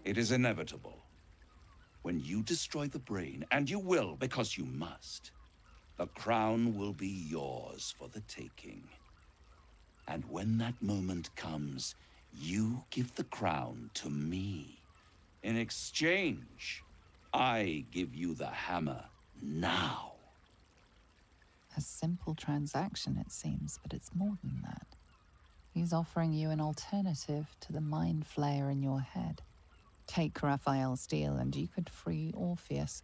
It is inevitable. When you destroy the brain, and you will because you must, the crown will be yours for the taking. And when that moment comes, you give the crown to me. In exchange, I give you the hammer now. A simple transaction, it seems, but it's more than that. He's offering you an alternative to the mind flayer in your head. Take Raphael's deal and you could free Orpheus.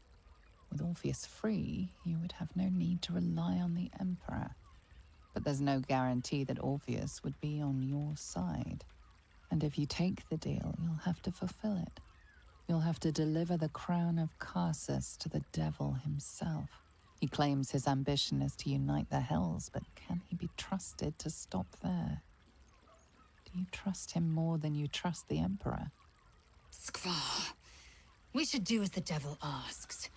With Orpheus free, you would have no need to rely on the Emperor. But there's no guarantee that Orpheus would be on your side. And if you take the deal, you'll have to fulfill it. You'll have to deliver the crown of Carsus to the devil himself. He claims his ambition is to unite the Hells, but can he be trusted to stop there? Do you trust him more than you trust the Emperor? Skvar, we should do as the devil asks.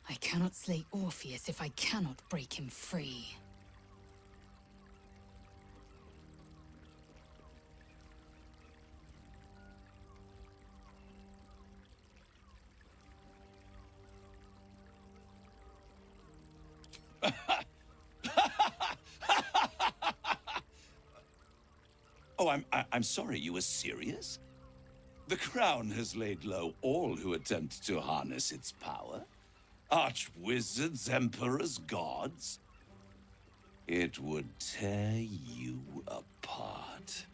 I cannot slay Orpheus if I cannot break him free. Oh, I'm sorry, you were serious? The crown has laid low all who attempt to harness its power. Archwizards, emperors, gods. It would tear you apart.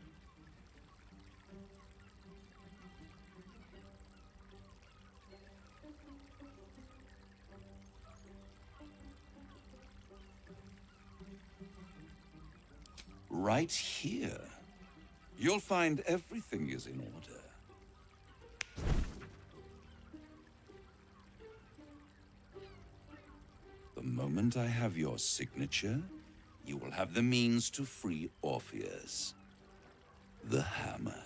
Right here. You'll find everything is in order. The moment I have your signature, you will have the means to free Orpheus. The hammer.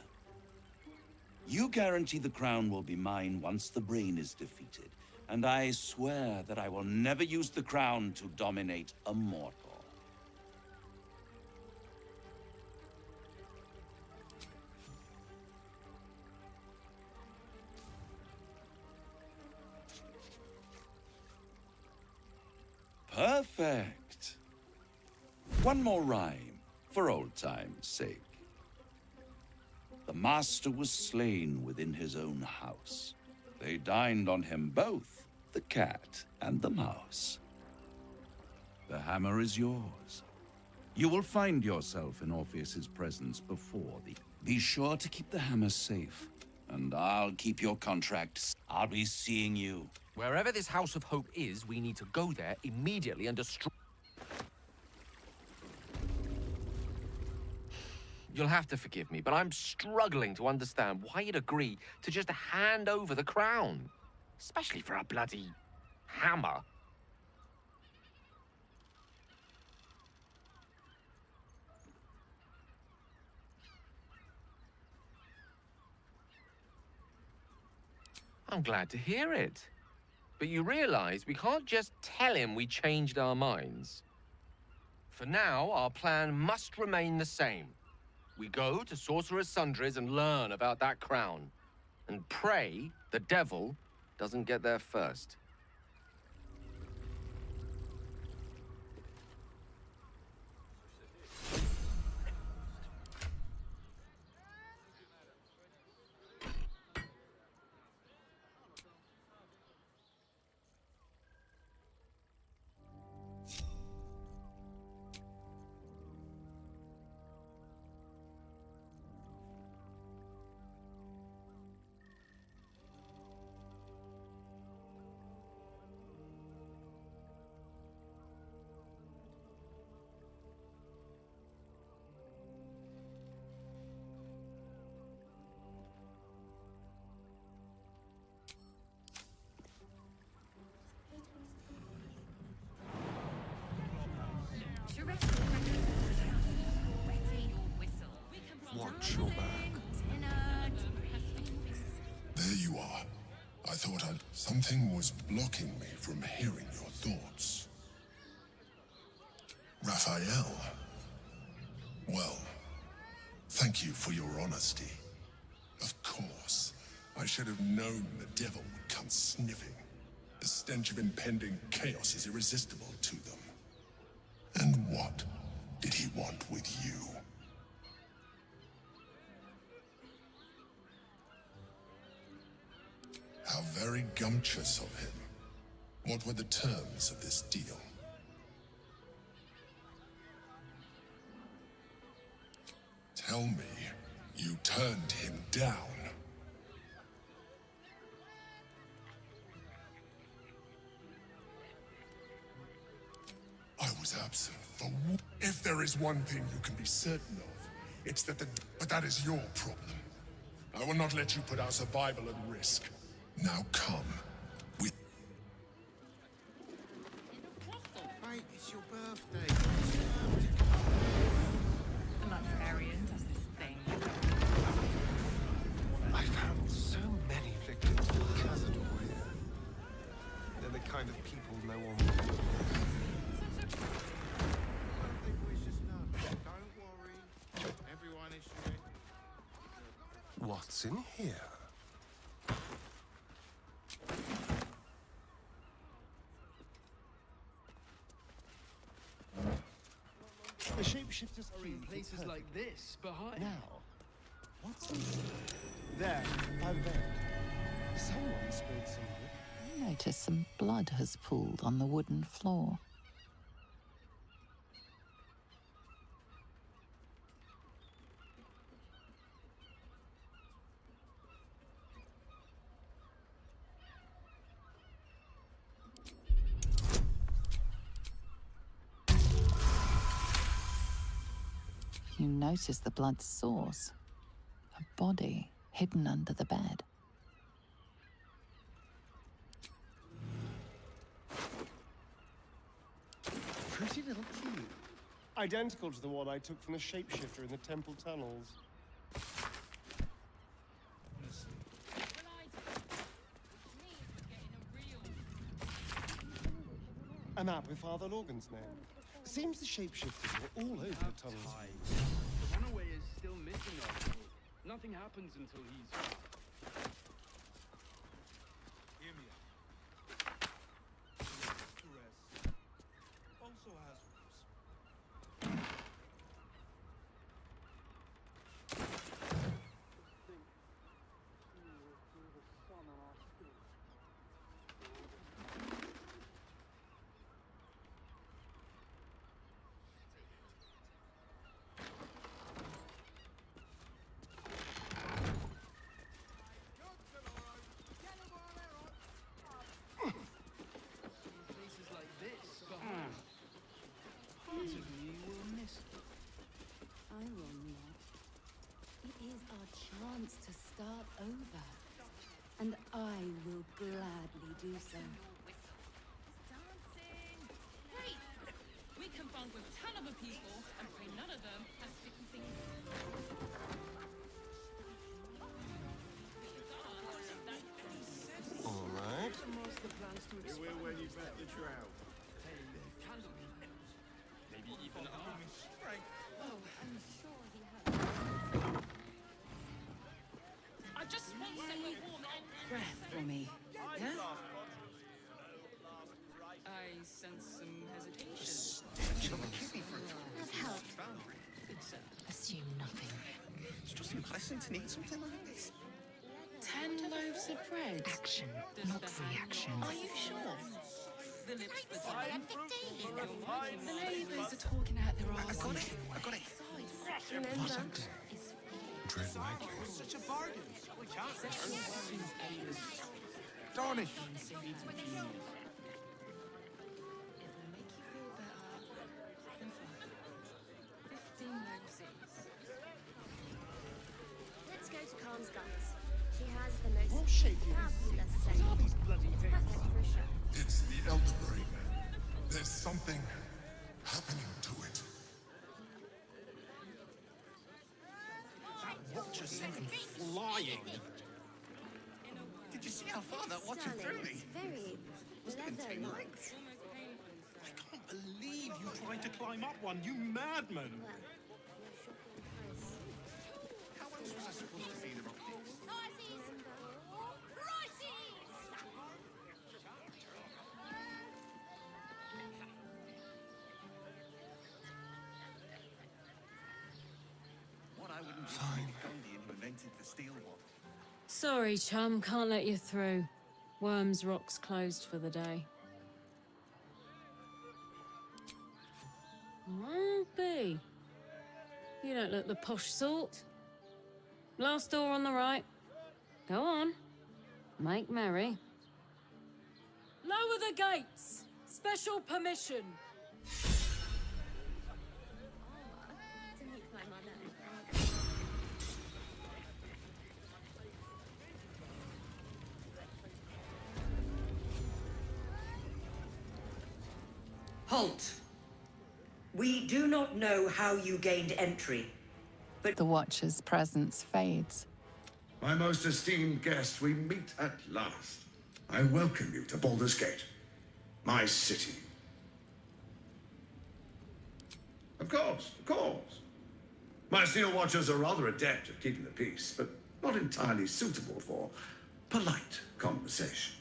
You guarantee the crown will be mine once the brain is defeated, and I swear that I will never use the crown to dominate a mortal. Perfect. One more rhyme, for old time's sake. The master was slain within his own house. They dined on him both, the cat and the mouse. The hammer is yours. You will find yourself in Orpheus's presence before the... Be sure to keep the hammer safe, and I'll keep your contracts. I'll be seeing you. Wherever this House of Hope is, we need to go there immediately and destroy... You'll have to forgive me, but I'm struggling to understand why you'd agree to just hand over the crown. Especially for a bloody hammer. I'm glad to hear it. But you realize we can't just tell him we changed our minds. For now, our plan must remain the same. We go to Sorcerer's Sundries and learn about that crown. And pray the devil doesn't get there first. Watch your back. There you are. I thought something was blocking me from hearing your thoughts. Raphael. Well, thank you for your honesty. Of course, I should have known the devil would come sniffing. The stench of impending chaos is irresistible to them. And what did he want with you? How very gumptious of him. What were the terms of this deal? Tell me, you turned him down. I was absent for... If there is one thing you can be certain of, it's that But that is your problem. I will not let you put our survival at risk. Now come. Mate, it's your birthday. The librarian does this thing. I found so many victims from Cazador here. They're the kind of people no one would want. Don't worry. Everyone is ready. What's in here? The shapeshifters are in places like this behind. Now, what's this? There, by the bed. Someone spilled some wood. You notice some blood has pooled on the wooden floor. You notice the blood's source. A body hidden under the bed. Pretty little cube. Identical to the one I took from the shapeshifter in the temple tunnels. A map with Father Logan's name. Seems the shapeshifters were all over the tunnels. The runaway is still missing us. Nothing happens until he's found. Hear me out. Also has our chance to start over. And I will gladly do so. Great! We can bond with 10 other people and pray none of them has sticky fingers. All right. It will when you bet the drought. Maybe even army strength. Oh, I'm sure he has. I just want somewhere warm and Breath for me. Yeah? I sense some hesitation. That help. Good sir. Assume nothing. It's just impressive to need something like this. 10 loaves of bread. Action, not reaction. Are you sure? The lips were the neighbours are talking out their arse. I got it. Remember, Tread lightly. Such a bargain. We can't Darn it. It will make you feel better than 5. 15 loaves each. let's go to Khan's Guns. She has the most Won't shake you. fabulous What scent. are these bloody things? Perfect for a show. It's the Elder Brain. There's something happening to it. That watcher sent him flying. Did you see how far that watcher threw Darling, me? it's very Was it leather 10 like. lights? I can't believe you tried to climb up one, you madman! Well, you're shopping price. How else was I supposed to feed him? What I wouldn't do Fine. the Gondian who invented the steel one. Sorry, chum, can't let you through. Worms Rock's closed for the day. Ruby, you don't look the posh sort. Last door on the right. Go on. Make merry. Lower the gates! Special permission! To meet my mother. Halt! We do not know how you gained entry, but The Watcher's presence fades. My most esteemed guest, we meet at last. I welcome you to Baldur's Gate, my city. Of course, of course. My Steel Watchers are rather adept at keeping the peace, but not entirely suitable for polite conversation.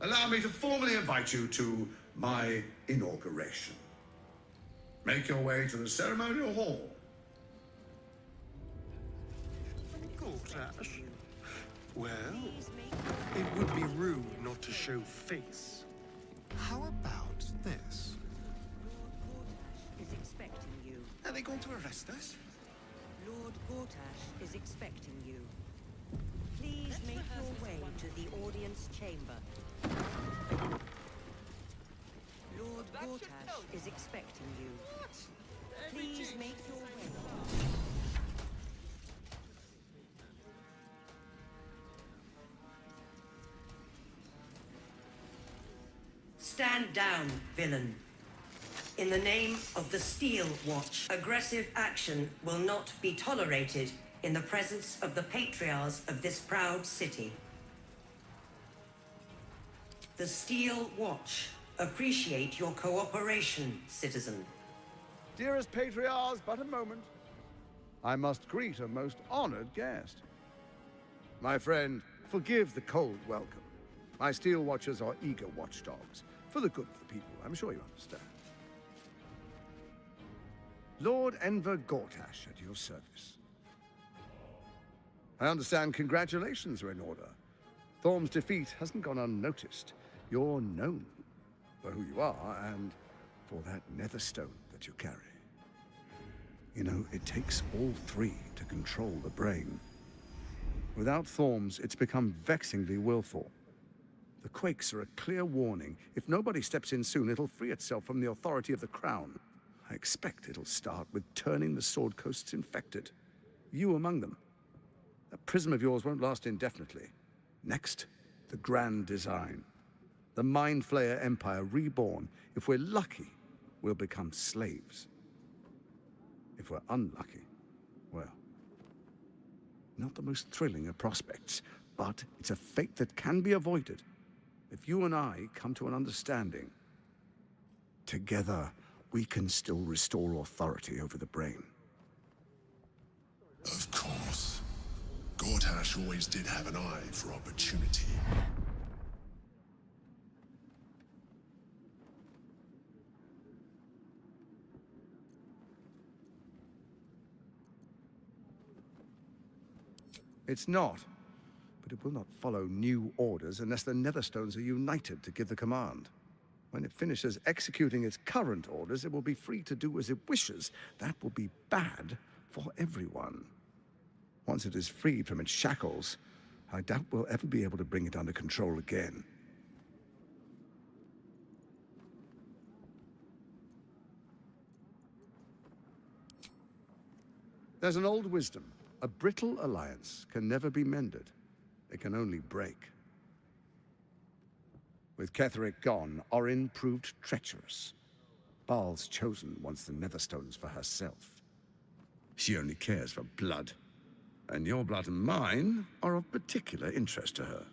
Allow me to formally invite you to my inauguration. Make your way to the ceremonial hall. Gortash. Well, it would be rude not to show face. How about this? is expecting you. Are they going to arrest us? Lord Gortash is expecting you. Please make your way to the audience chamber. Lord Gortash is expecting you. Please make your way. Stand down, villain. In the name of the Steel Watch, aggressive action will not be tolerated in the presence of the patriarchs of this proud city. The Steel Watch appreciate your cooperation, citizen. Dearest patriarchs, but a moment. I must greet a most honored guest. My friend, forgive the cold welcome. My Steel Watchers are eager watchdogs, for the good of the people, I'm sure you understand. Lord Enver Gortash at your service. I understand congratulations are in order. Thorm's defeat hasn't gone unnoticed. You're known for who you are and for that nether stone that you carry. You know, it takes all three to control the brain. Without Thorms, it's become vexingly willful. The quakes are a clear warning. If nobody steps in soon, it'll free itself from the authority of the crown. I expect it'll start with turning the Sword Coasts infected. You among them. That prism of yours won't last indefinitely. Next, the grand design. The Mind Flayer Empire reborn. If we're lucky, we'll become slaves. If we're unlucky, well, not the most thrilling of prospects, but it's a fate that can be avoided if you and I come to an understanding. Together, we can still restore authority over the brain. Of course. Gortash always did have an eye for opportunity. It's not, but it will not follow new orders unless the Netherstones are united to give the command. When it finishes executing its current orders, it will be free to do as it wishes. That will be bad for everyone. Once it is freed from its shackles, I doubt we'll ever be able to bring it under control again. There's an old wisdom. A brittle alliance can never be mended. It can only break. With Ketheric gone, Orin proved treacherous. Baal's chosen wants the Netherstones for herself. She only cares for blood. And your blood and mine are of particular interest to her.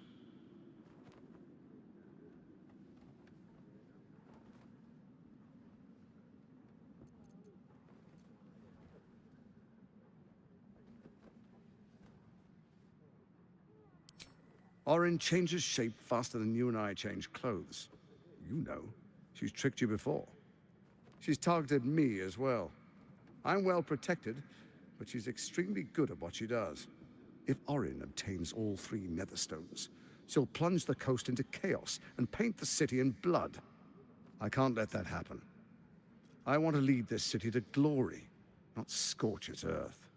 Orin changes shape faster than you and I change clothes. You know, she's tricked you before. She's targeted me as well. I'm well protected, but she's extremely good at what she does. If Orin obtains all 3 Netherstones, she'll plunge the coast into chaos and paint the city in blood. I can't let that happen. I want to lead this city to glory, not scorch its earth.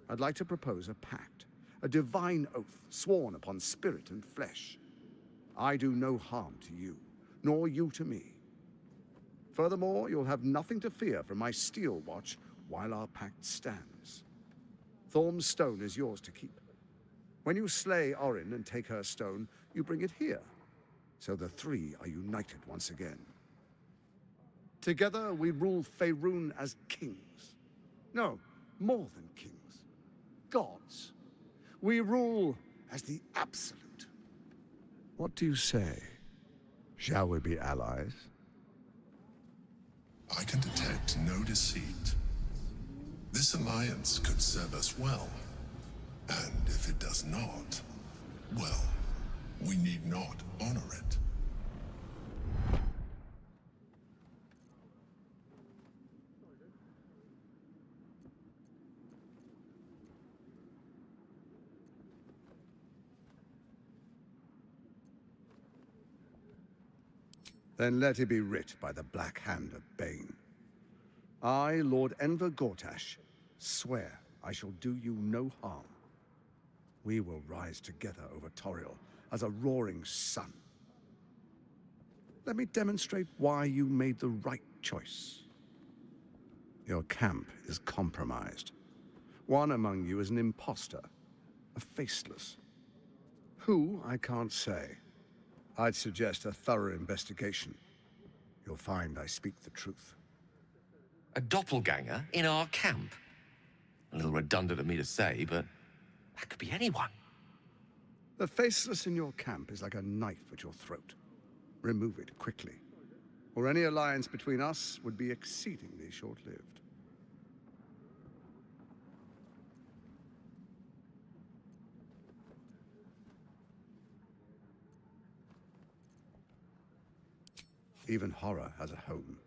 I'd like to propose a pact, a divine oath sworn upon spirit and flesh. I do no harm to you, nor you to me. Furthermore, you'll have nothing to fear from my steel watch while our pact stands. Thorm's stone is yours to keep. When you slay Orin and take her stone, you bring it here, so the 3 are united once again. Together, we rule Faerun as kings. No, more than kings. Gods. We rule as the absolute. What do you say? Shall we be allies? I can detect no deceit. This alliance could serve us well. And if it does not, well, we need not honor it. Then let it be writ by the black hand of Bane. I, Lord Enver Gortash, swear I shall do you no harm. We will rise together over Toriel as a roaring sun. Let me demonstrate why you made the right choice. Your camp is compromised. One among you is an imposter, a faceless. Who, I can't say. I'd suggest a thorough investigation. You'll find I speak the truth. A doppelganger in our camp? A little redundant of me to say, but that could be anyone. The faceless in your camp is like a knife at your throat. Remove it quickly, or any alliance between us would be exceedingly short-lived. Even horror has a home.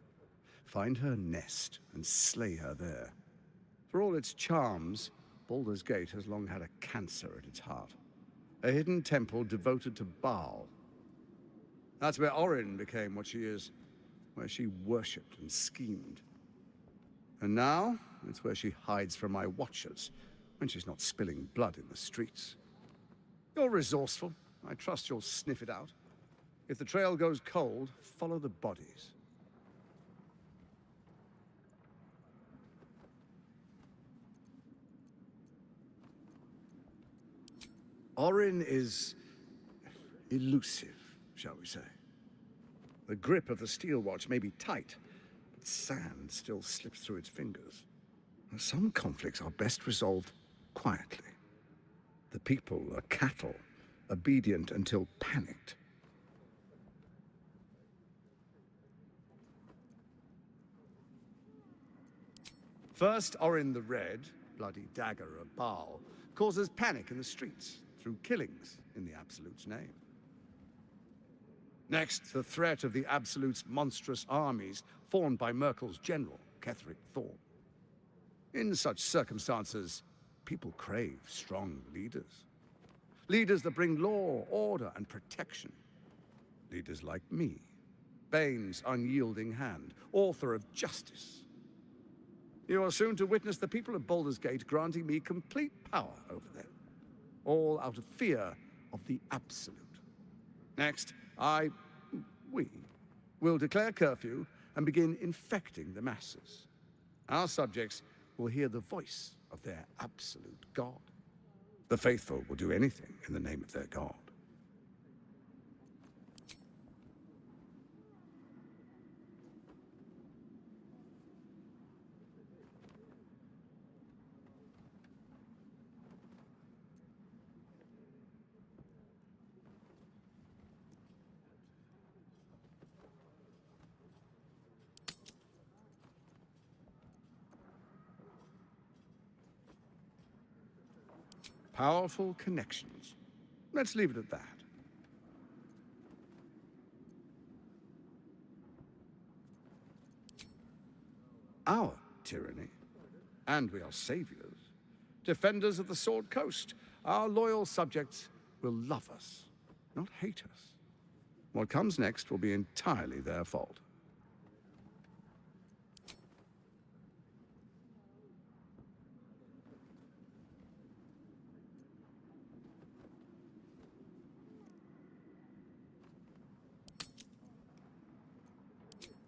Find her nest and slay her there. For all its charms, Baldur's Gate has long had a cancer at its heart. A hidden temple devoted to Baal. That's where Orin became what she is, where she worshipped and schemed. And now, it's where she hides from my watchers, when she's not spilling blood in the streets. You're resourceful. I trust you'll sniff it out. If the trail goes cold, follow the bodies. Orin is elusive, shall we say. The grip of the steel watch may be tight, but sand still slips through its fingers. Some conflicts are best resolved quietly. The people are cattle, obedient until panicked. First, Orin the Red, bloody dagger of Baal, causes panic in the streets through killings in the Absolute's name. Next, the threat of the Absolute's monstrous armies formed by Merkel's general, Ketheric Thorm. In such circumstances, people crave strong leaders. Leaders that bring law, order, and protection. Leaders like me, Bane's unyielding hand, author of justice. You are soon to witness the people of Baldur's Gate granting me complete power over them, all out of fear of the Absolute. Next, we will declare curfew and begin infecting the masses. Our subjects will hear the voice of their absolute God. The faithful will do anything in the name of their God. Powerful connections. Let's leave it at that. Our tyranny, and we are saviors, defenders of the Sword Coast. Our loyal subjects will love us, not hate us. What comes next will be entirely their fault.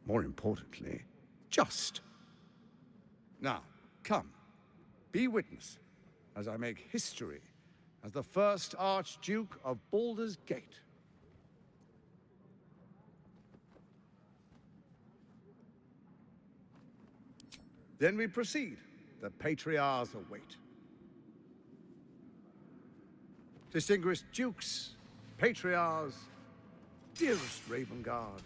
More importantly, just. Now, come, be witness as I make history as the first Archduke of Baldur's Gate. Then we proceed. The Patriarchs await. Distinguished Dukes, Patriarchs, dearest Ravengard,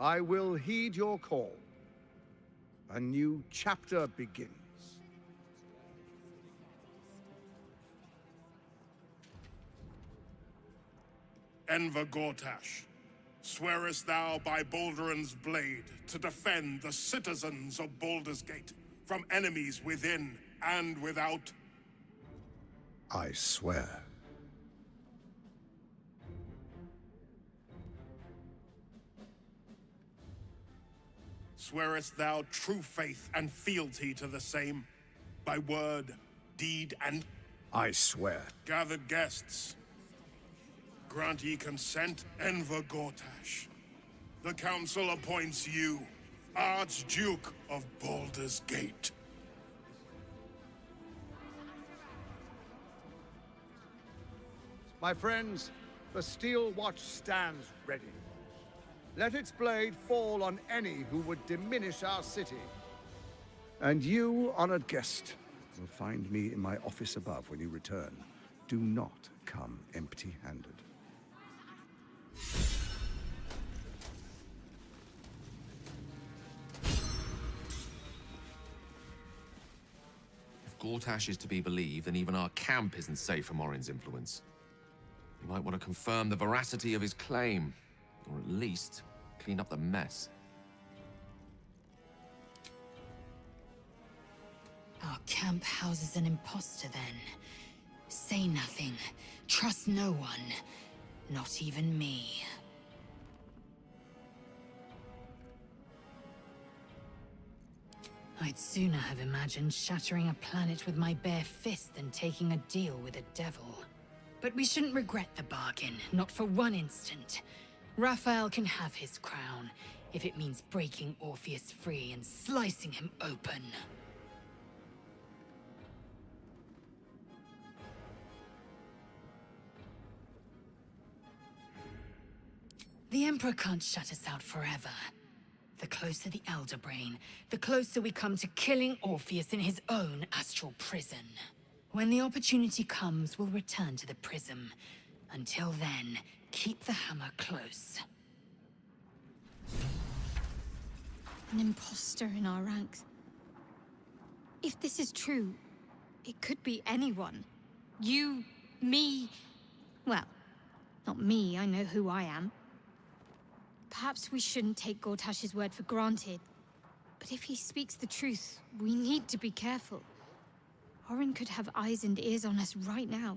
I will heed your call. A new chapter begins. Enver Gortash, swearest thou by Balduran's blade to defend the citizens of Baldur's Gate from enemies within and without? I swear. Swearest thou true faith and fealty to the same, by word, deed, and... I swear. Gathered guests, grant ye consent, Enver Gortash. The Council appoints you Archduke of Baldur's Gate. My friends, the Steel Watch stands ready. Let its blade fall on any who would diminish our city. And you, honored guest, will find me in my office above when you return. Do not come empty-handed. If Gortash is to be believed, then even our camp isn't safe from Orin's influence. We might want to confirm the veracity of his claim. Or at least, clean up the mess. Our camp houses an imposter, then. Say nothing. Trust no one. Not even me. I'd sooner have imagined shattering a planet with my bare fist than taking a deal with a devil. But we shouldn't regret the bargain, not for one instant. Raphael can have his crown, if it means breaking Orpheus free and slicing him open. The Emperor can't shut us out forever. The closer the Elder Brain, the closer we come to killing Orpheus in his own astral prison. When the opportunity comes, we'll return to the prism. Until then, keep the hammer close. An imposter in our ranks. If this is true, it could be anyone. You, me... Well, not me, I know who I am. Perhaps we shouldn't take Gortash's word for granted. But if he speaks the truth, we need to be careful. Orin could have eyes and ears on us right now.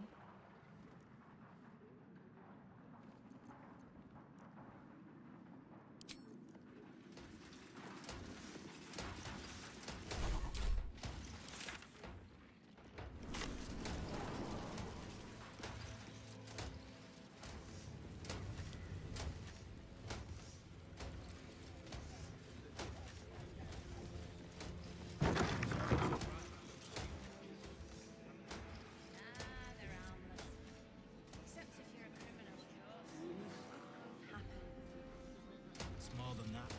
It's more than that.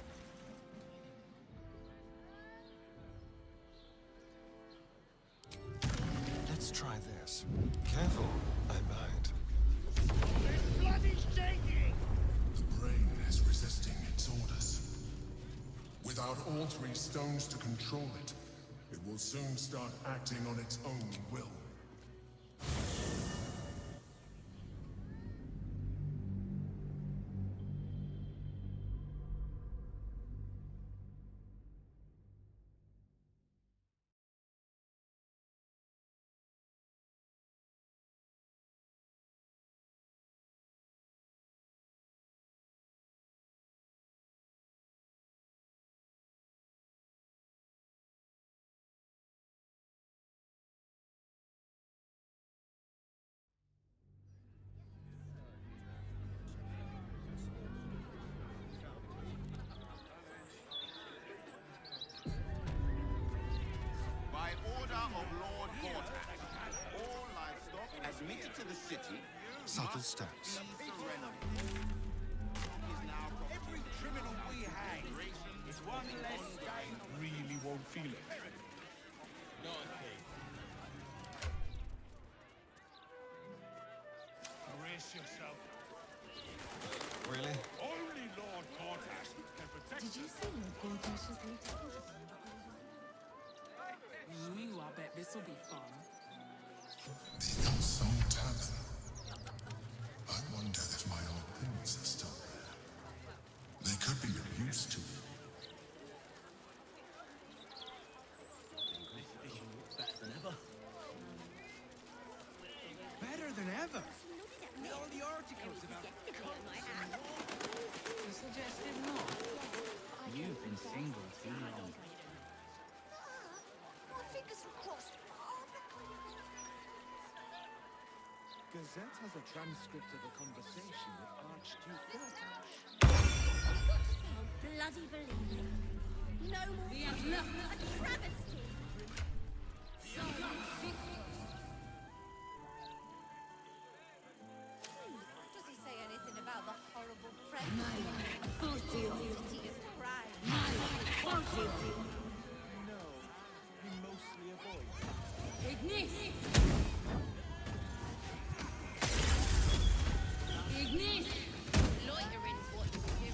Let's try this. Careful, I might. This bloody shaking! The brain is resisting its orders. Without all three stones to control it, it will soon start acting on its own will. By order of Lord Gortash, all livestock admitted to the city Subtle steps. Every criminal we hang is one less stain. Really won't feel it. Brace yourself. Really? Only Lord Gortash can protect Did you see Lord Gortash's latest? Ooh, I bet this'll be fun. The El Sol Tavern. I wonder if my old things are still there. They could be of use to you. Better than ever. Better than ever? With all the articles about You suggested not. You've been single too long. My fingers are crossed. Gazette has a transcript of a conversation with Archduke Gortash. Bloody believing. No more. A travesty. Does he say anything about the horrible presence? City of crime. No, he mostly avoids that. Ignis! Ignis! Loitering's what you do.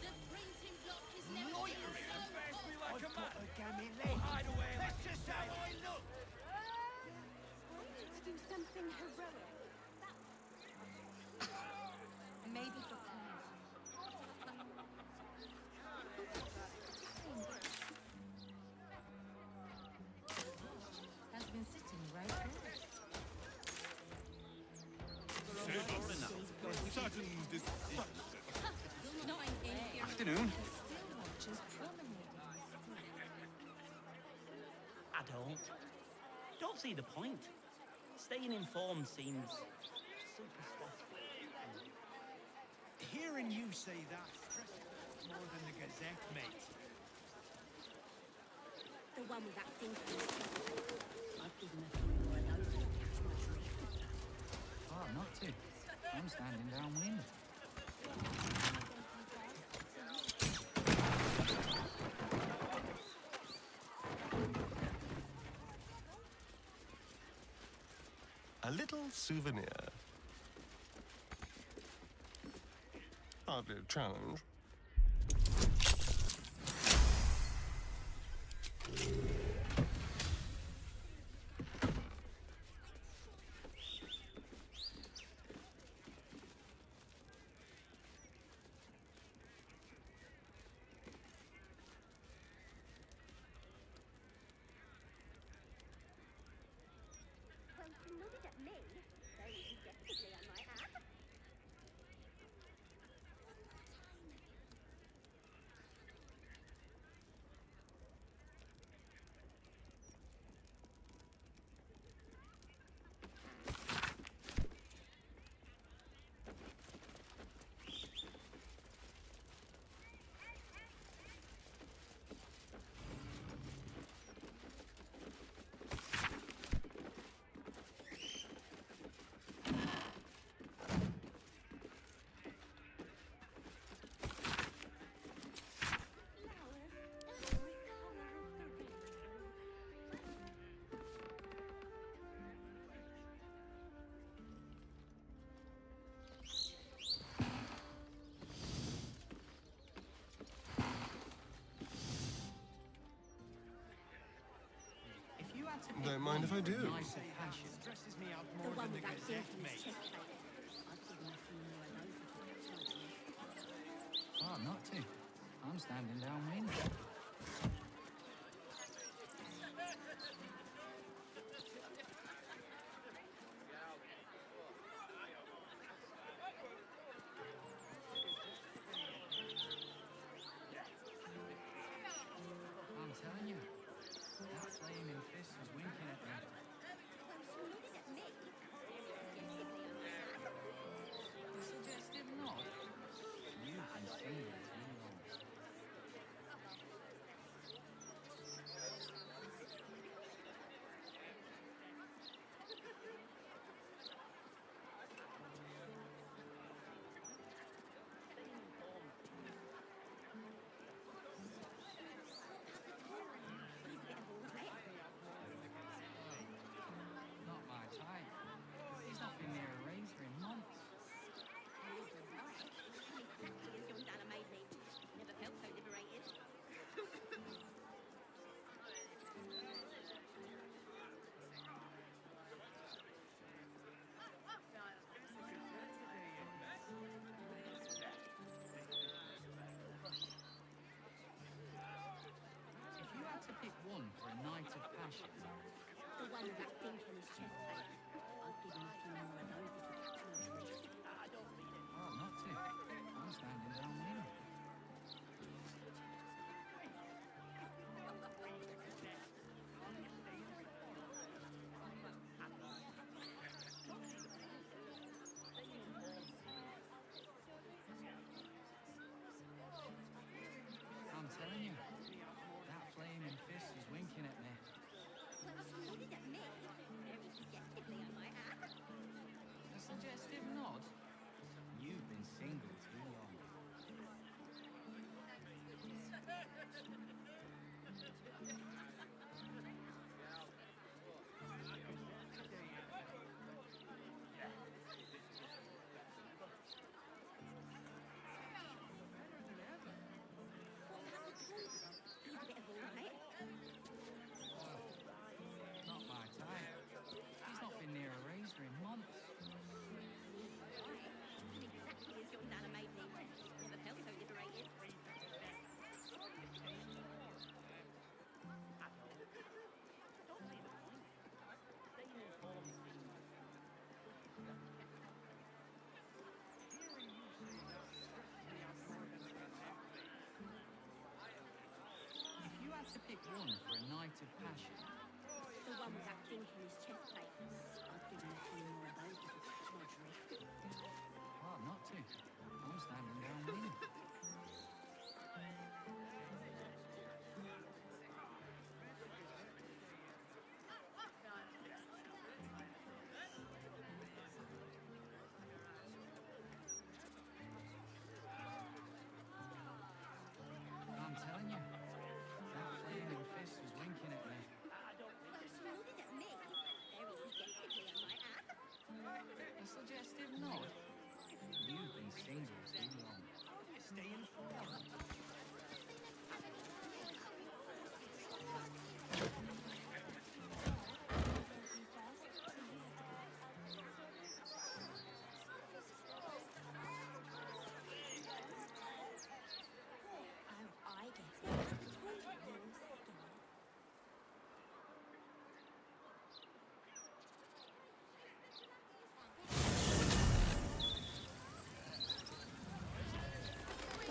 The printing block is never Loitering affects me like a man. Gammy leg. Hide away. Let's just how I look. I need to do something heroic. Maybe for Has been sitting right here. Certain destruction. Afternoon. Watches promenading. I don't see the point. Staying informed seems super stuff. Hearing you say that stresses more than the Gazette, mate. the one with that dinky. I've given everyone my nose to catch my drift. Oh, not too. I'm standing downwind. A little souvenir. Hardly a challenge. Well, you nodded at me, very suggestively, I might add. If you had to pick Don't mind if I one for a do. night of passion, Stresses me out The more one than the with that Gazette, dink in his mate. chest plate. I've given a few more of those if you catch my drift. oh, not to. I'm standing downwind. I'm telling you, that flaming fist was winking at me. Well, she nodded at me, very suggestively, I might add. A suggestive nod. You've been single too long. Not my type. He's not been near a razor in months. Exactly as your Nana made me. Never felt so liberated. If you had to pick one for a night of passion, The one with that dink in his chest plate. I've given a few more of those if you catch my drift. oh, not to. I'm standing downwind. I'm telling you, that flaming fist was winking at me. Well, she nodded at me, very suggestively, I might add. A suggestive nod? You've been single too long. He's a bit of all right. Not my type. He's not been near a razor in months. Exactly as your Nana made me. Never felt so liberated. If you had to pick one for a night of passion, The one with that dink in his chest plate. I've given a few more of those if you catch my drift. oh, not to. I'm standing downwind.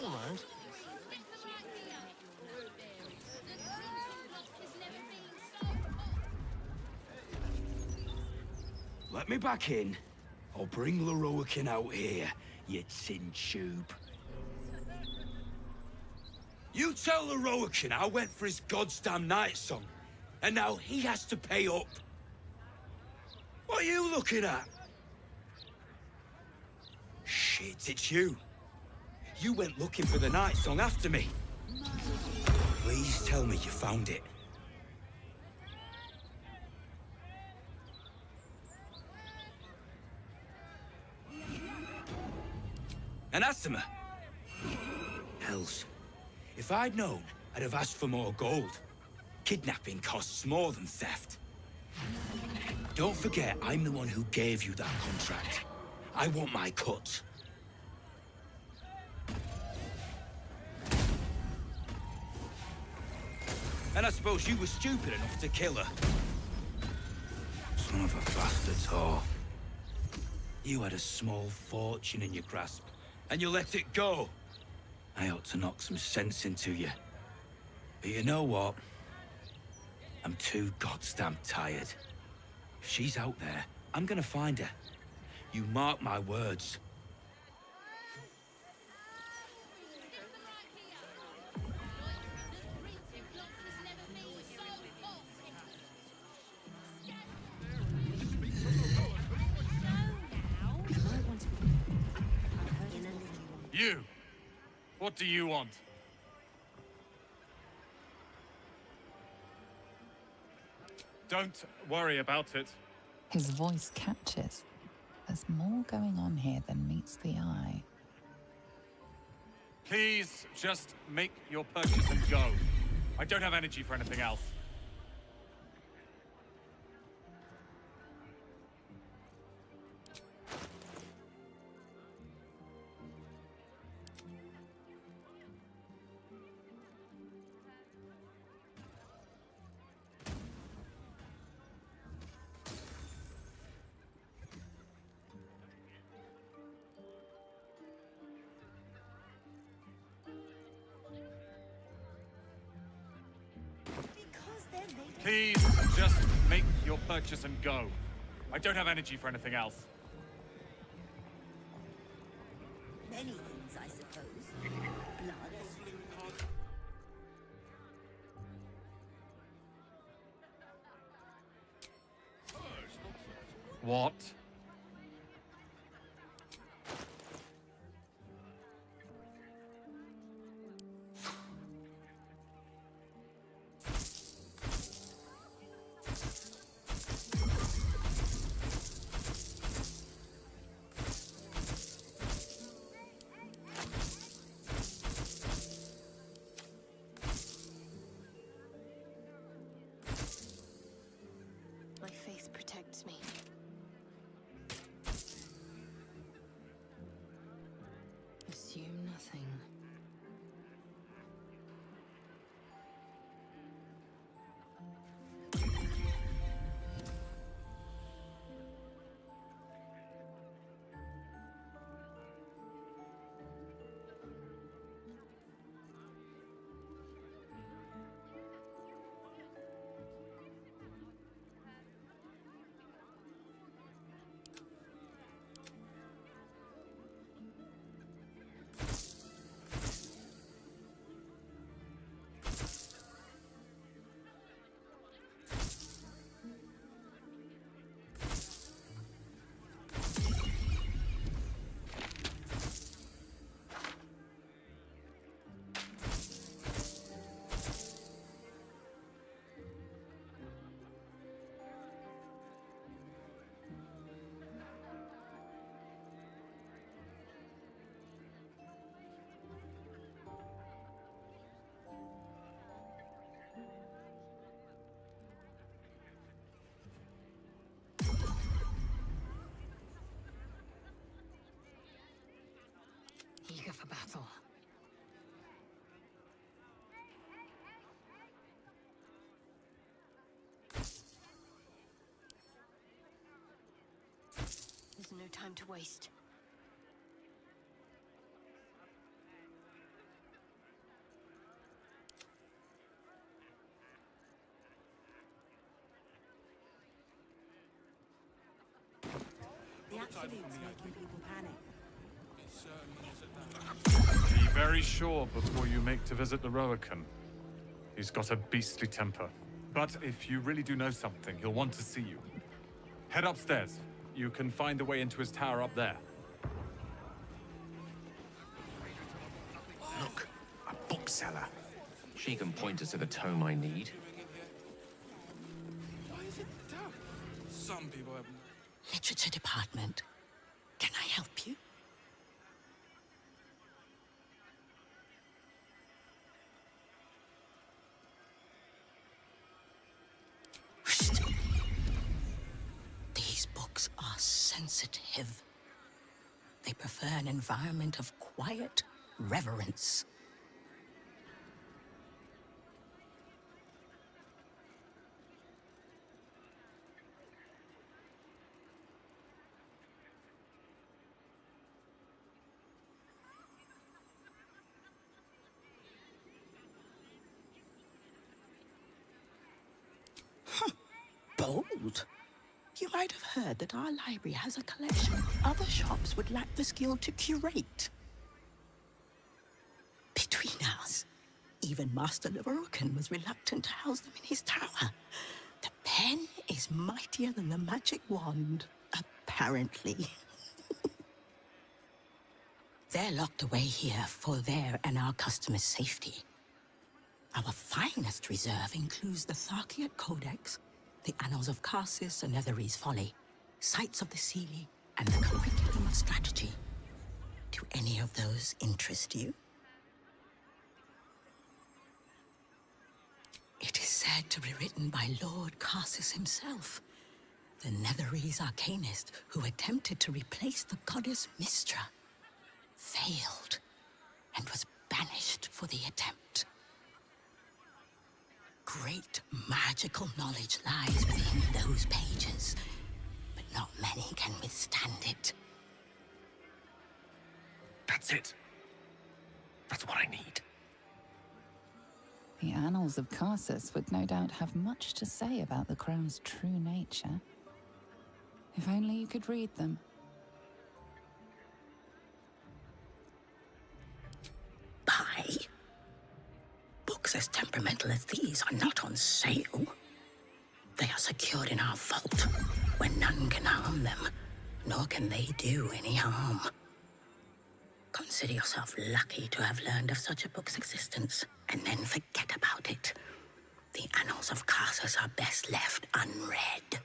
around. Let me back in. I'll bring Leroican out here, you tin tube. You tell Leroican I went for his goddamn night song, and now he has to pay up. What are you looking at? Shit, it's you. You went looking for the night song after me. Please tell me you found it. And Asima? Hells. If I'd known, I'd have asked for more gold. Kidnapping costs more than theft. Don't forget, I'm the one who gave you that contract. I want my cut. And I suppose you were stupid enough to kill her. Son of a bastard whore. You had a small fortune in your grasp, and you let it go. I ought to knock some sense into you. But you know what? I'm too goddamn tired. If she's out there, I'm gonna find her. You mark my words. You! What do you want? Don't worry about it. His voice catches. There's more going on here than meets the eye. Please, just make your purchase and go. I don't have energy for anything else. Please, just make your purchase and go. I don't have energy for anything else. Many things, I suppose. Blood. What? My faith protects me. Assume nothing. Eager for battle. There's no time to waste. absolute's making people panic. Be very sure before you make to visit the Roakan. He's got a beastly temper. But if you really do know something, he'll want to see you. Head upstairs. You can find the way into his tower up there. Look, a bookseller. She can point us to the tome I need. Some people have... Literature department. Can I help you? Shh. These books are sensitive. They prefer an environment of quiet reverence. Bold. You might have heard that our library has a collection other shops would lack the skill to curate. Between us, even Master Lerocan was reluctant to house them in his tower. The pen is mightier than the magic wand, apparently. They're locked away here for their and our customers' safety. Our finest reserve includes the Tharkiat Codex, the Annals of Karsus and Netherese Folly, Sights of the Seelie, and the Curriculum of Strategy. Do any of those interest you? It is said to be written by Lord Karsus himself, the Netherese arcanist who attempted to replace the goddess Mystra, failed, and was banished for the attempt. Great magical knowledge lies within those pages, but not many can withstand it. That's it. That's what I need. The Annals of Karsus would no doubt have much to say about the crone's true nature. If only you could read them. Buy? Books as temperamental as these are not on sale. They are secured in our vault, where none can harm them, nor can they do any harm. Consider yourself lucky to have learned of such a book's existence, and then forget about it. The Annals of Karsus are best left unread.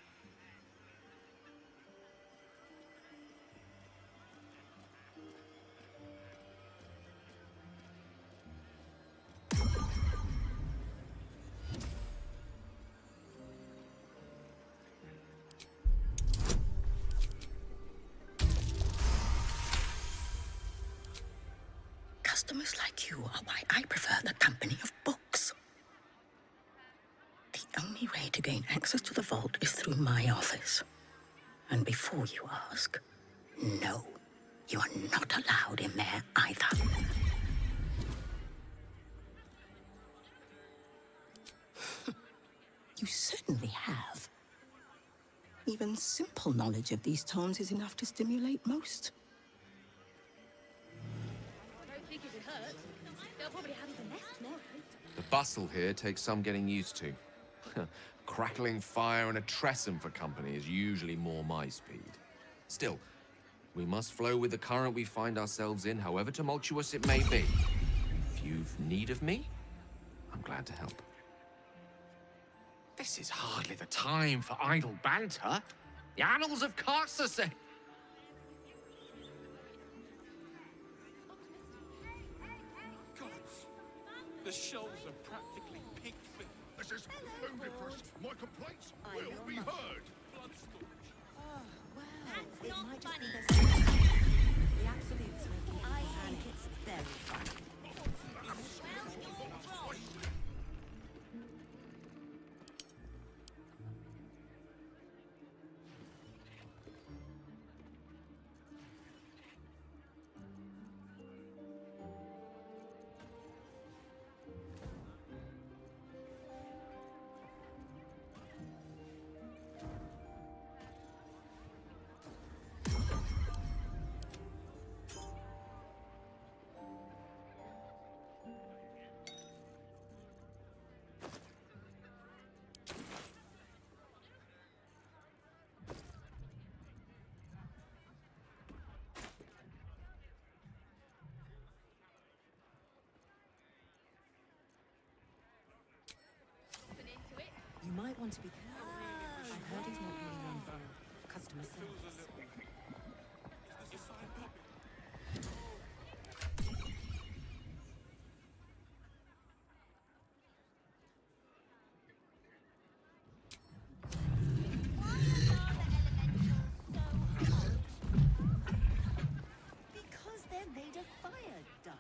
Customers like you are why I prefer the company of books. The only way to gain access to the vault is through my office. And before you ask, no, you are not allowed in there either. You certainly have. Even simple knowledge of these tones is enough to stimulate most. The bustle here takes some getting used to. Crackling fire and a tresson for company is usually more my speed. Still, we must flow with the current we find ourselves in, however tumultuous it may be. If you've need of me, I'm glad to help. This is hardly the time for idle banter. The Annals of Karsus say... The shelves are practically picked with... This is ludicrous. My complaints will be heard. It might just be the absolute's making people panic. It's very funny. want to be careful. I've heard he's not really known for customer service. Because they're made of fire, duh.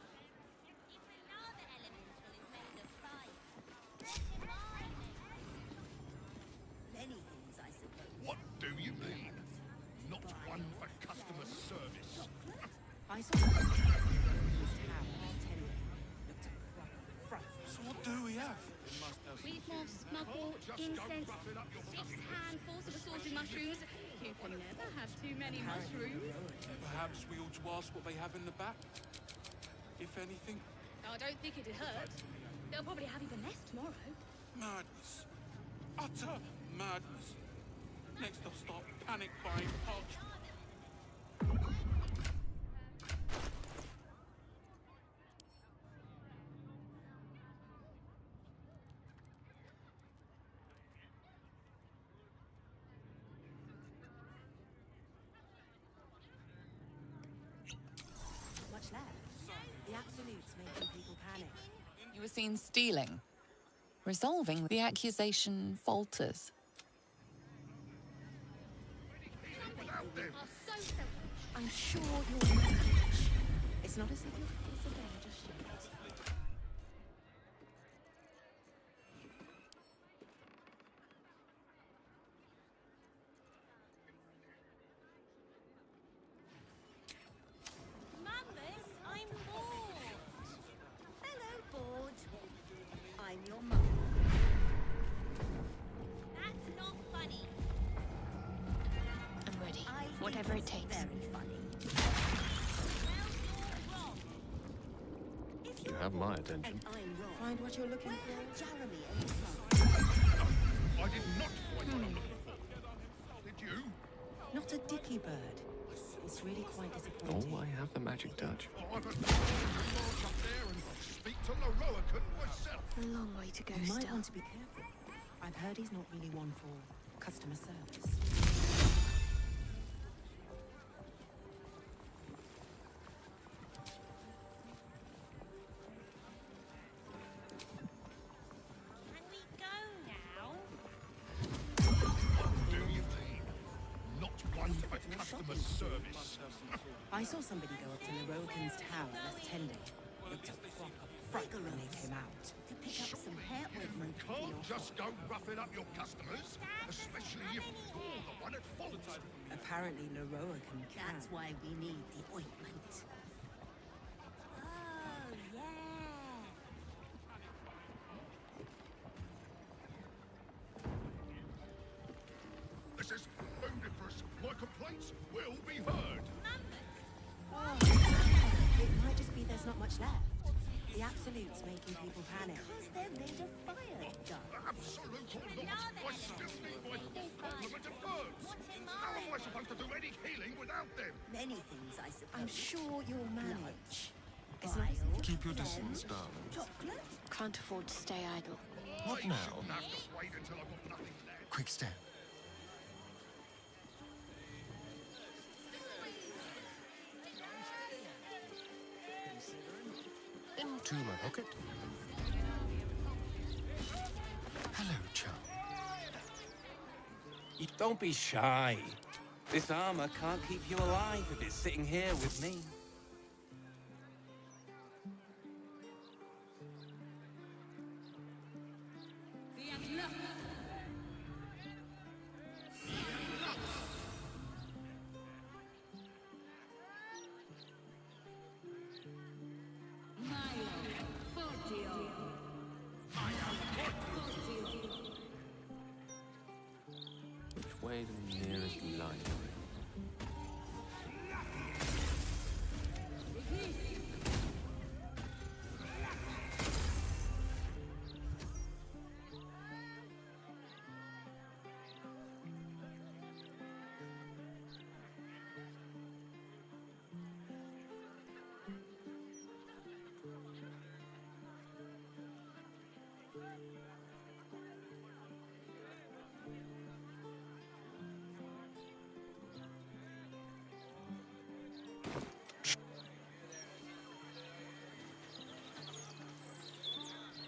Many things, I suppose. What do you mean? Not one for customer service. I saw something this town last 10 days. Looked a proper fright. So what do we have? We've more smuggled incense, 6 handfuls of assorted mushrooms. You can never have too many mushrooms. Perhaps we ought to ask what they have in the back? If anything? I don't think it'd hurt. They'll probably have even less tomorrow. Madness. Utter madness. Next they'll start panic buying parchment. Much left. The absolute's making people panic. You were seen stealing. Resolving the accusation falters. I'm sure you'll manage. It's not as if your face are there just yet. Mamas, I'm bored. Hello, bored. I'm your mum. That's not funny. I'm ready. I Whatever think it takes. it's very funny. You have my attention. And I'm wrong. Find what you're looking for. Jeremy and his mum. I did not find what I'm looking for. Did you? Not a dicky bird. It's really quite disappointing. Oh, I have the magic touch. I've had to march up there and speak to Leroican myself. A long way to go You might still. want to be careful. I've heard he's not really one for customer service. Can we go now? What do you mean? Not one for customer service. I saw somebody go up to Leroican's tower last 10 days. Looked a proper fright when they came out. To pick up some hair ointment for Can't your just go roughing up your customers, especially if you're the one at fault. Apparently Leroican can. That's why we need the ointment. Oh, yeah. This is ludicrous. My complaints will be heard. Oh, it might just be there's not much left. The absolute's making people panic. Because they're made of fire, duh. Absolute or not, I still need my full complement of herbs. How am I supposed to do any healing without them? Many things, I suppose. I'm sure you'll manage. It's Bile, not as if Keep your distance, darling. chocolate. Can't afford to stay idle. What I now? shouldn't have to wait until I've got nothing left. Quick step. Into my pocket. Hello, chum. Don't be shy. This armor can't keep you alive if it's sitting here with me. Which way to the nearest library?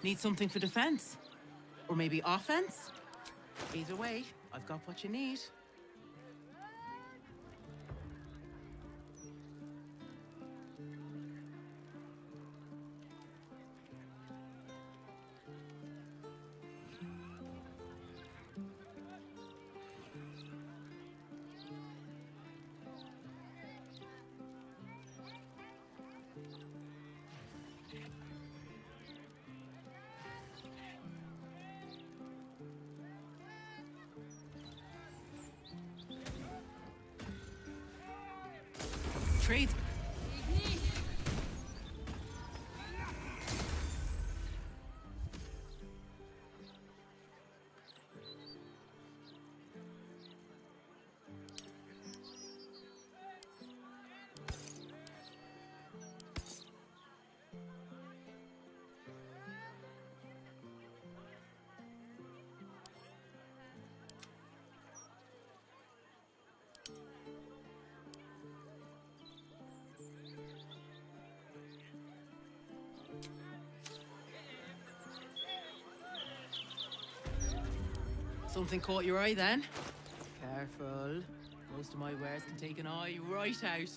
Need something for defense? Or maybe offense? Either way, I've got what you need. Trades. Something caught your eye then? Careful. Most of my wares can take an eye right out.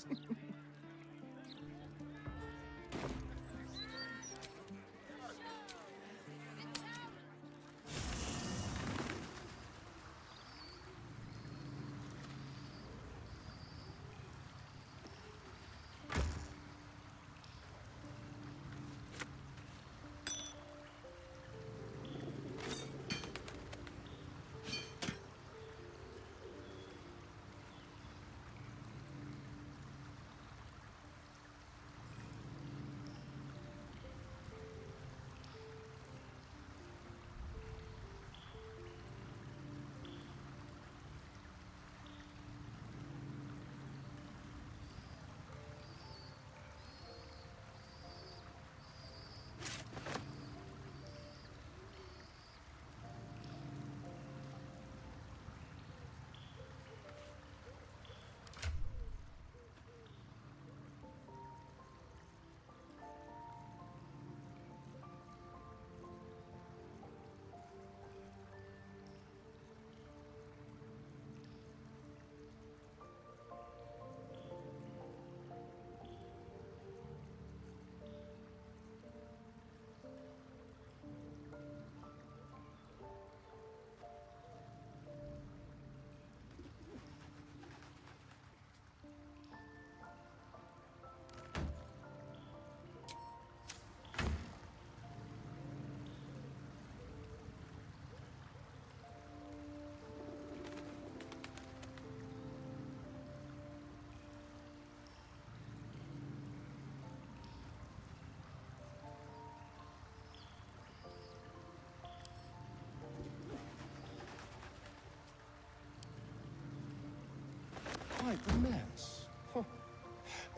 Quite the mess. Huh.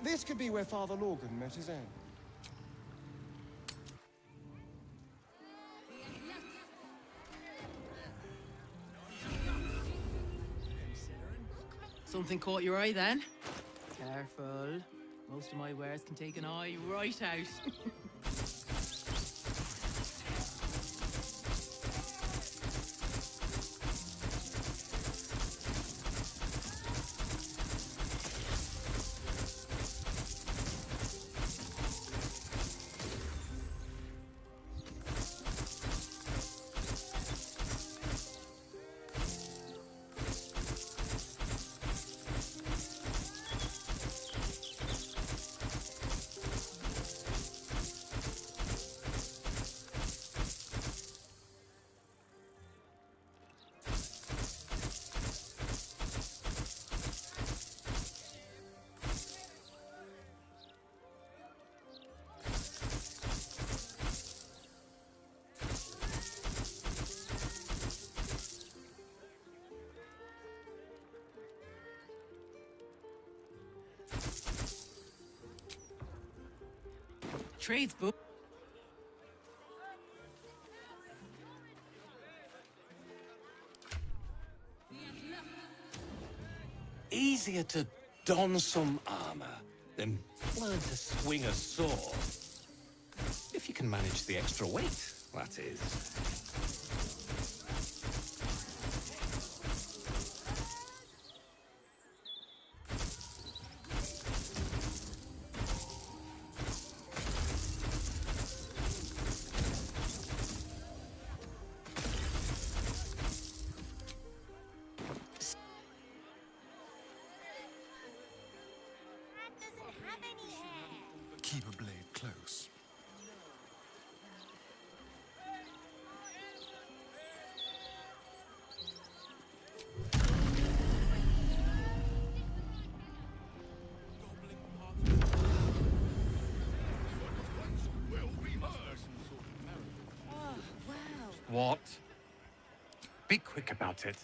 This could be where Father Lorgan met his end. Something caught your eye then? Careful. Most of my wares can take an eye right out. Trades book. Easier to don some armor than learn to swing a sword. If you can manage the extra weight. that is. Keep a blade close. What? Be quick about it.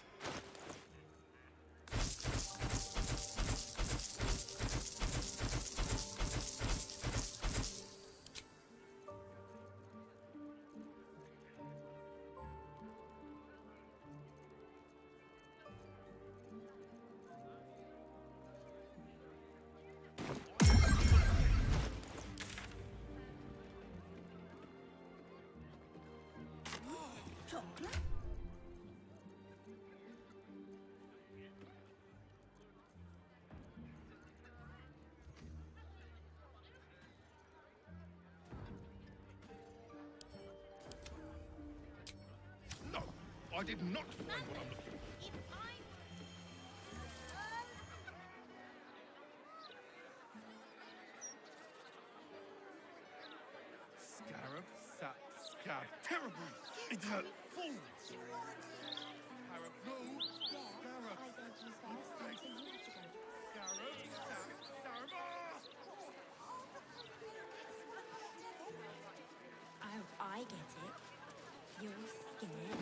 No, I did not find what I'm looking for. Scarab, sap, scab. Terrible! Idiot! Fool! Scarab, no! Scarab! Mistake! Scarab, sap, scarab! Oh, I get it. You're scared.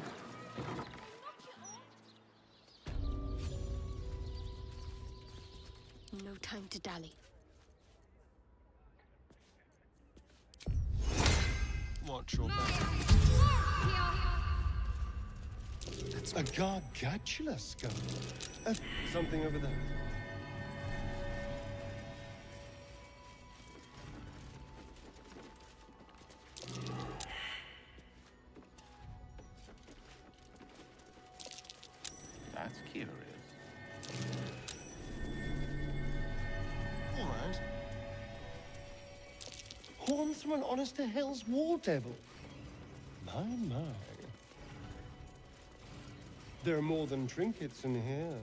No time to dally. Watch your back. A gargantula skull. Something over there. That's curious. All right. Horns from an honest to hell's war devil. My. There are more than trinkets in here.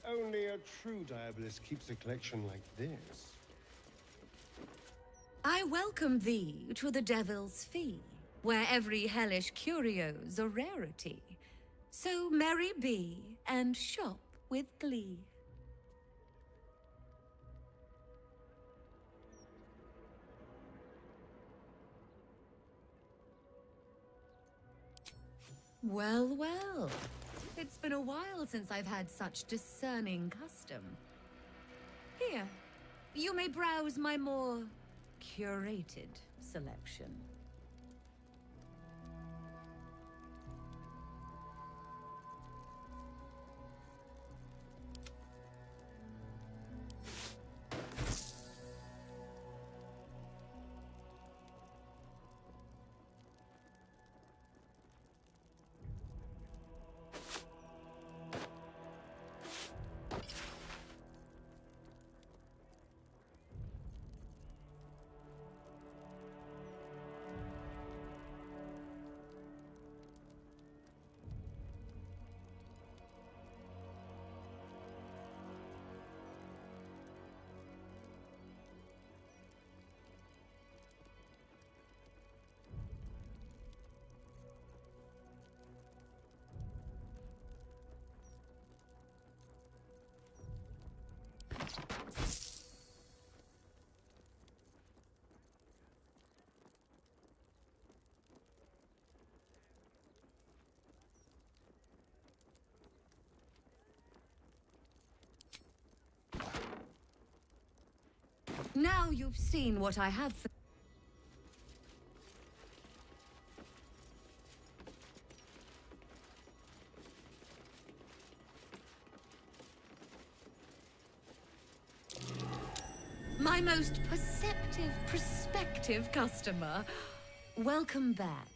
Only a true diabolist keeps a collection like this. I welcome thee to the Devil's Fee, where every hellish curio's a rarity. So merry be and shop with glee. Well, well. It's been a while since I've had such discerning custom. Here, you may browse my more curated selection. Now you've seen what I have for... My most perceptive, prospective customer. Welcome back.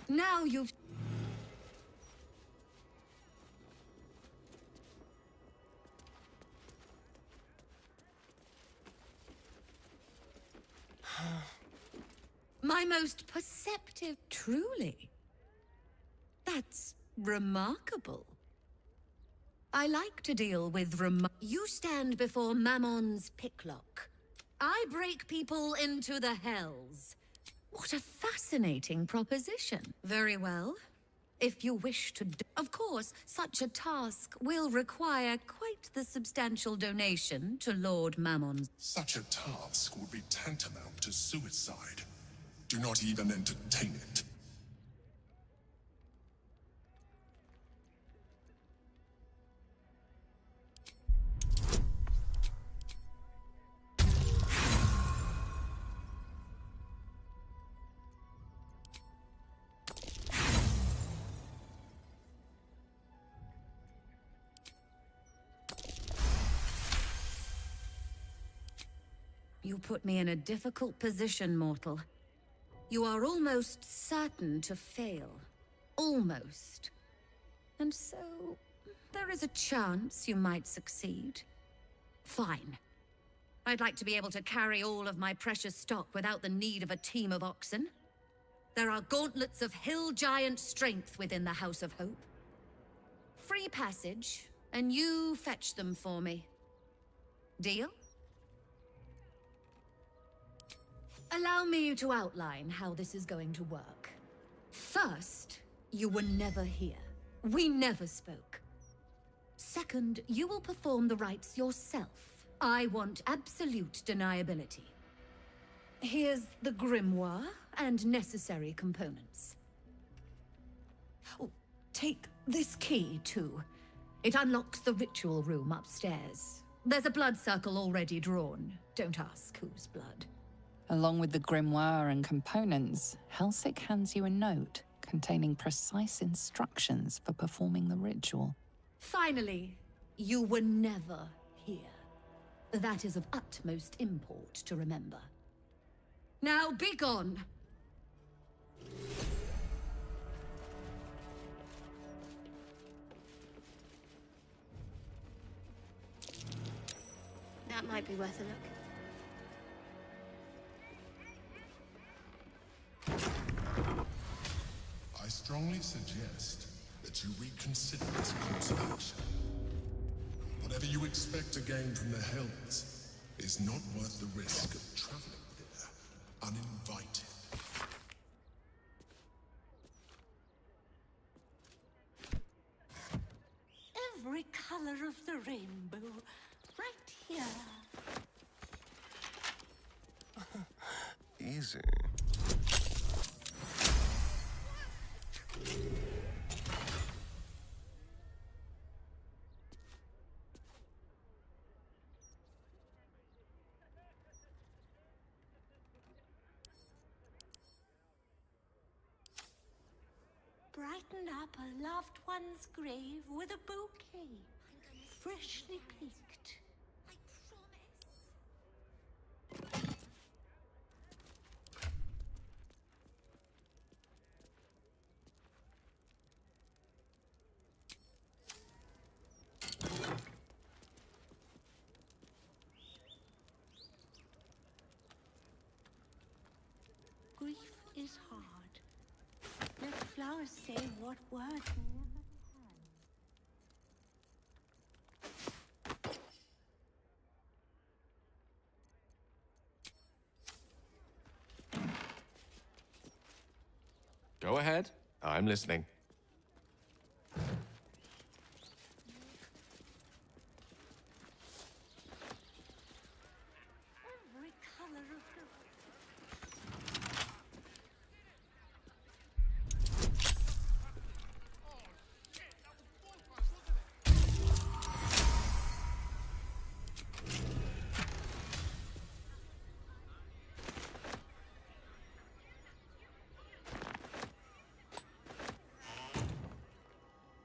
Now you've... My most perceptive, truly. That's remarkable. I like to deal with You stand before Mammon's picklock. I break people into the hells. What a fascinating proposition. Very well. If you wish to... Of course, such a task will require quite the substantial donation to Lord Mammon's... Such a task would be tantamount to suicide. Do not even entertain it. You put me in a difficult position, mortal. You are almost certain to fail. Almost. And so, there is a chance you might succeed. Fine. I'd like to be able to carry all of my precious stock without the need of a team of oxen. There are gauntlets of hill giant strength within the House of Hope. Free passage, and you fetch them for me. Deal? Allow me to outline how this is going to work. First, you were never here. We never spoke. Second, you will perform the rites yourself. I want absolute deniability. Here's the grimoire and necessary components. Oh, take this key, too. It unlocks the ritual room upstairs. There's a blood circle already drawn. Don't ask whose blood. Along with the grimoire and components, Helsik hands you a note containing precise instructions for performing the ritual. Finally, you were never here. That is of utmost import to remember. Now be gone! That might be worth a look. I strongly suggest that you reconsider this course of action. Whatever you expect to gain from the Hells is not worth the risk of traveling there uninvited. Every color of the rainbow, right here. Easy. Brighten up a loved one's grave with a bouquet, freshly picked. Grief is hard. Let flowers say what words never can. Go ahead. I'm listening. Every color of the...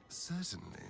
Certainly.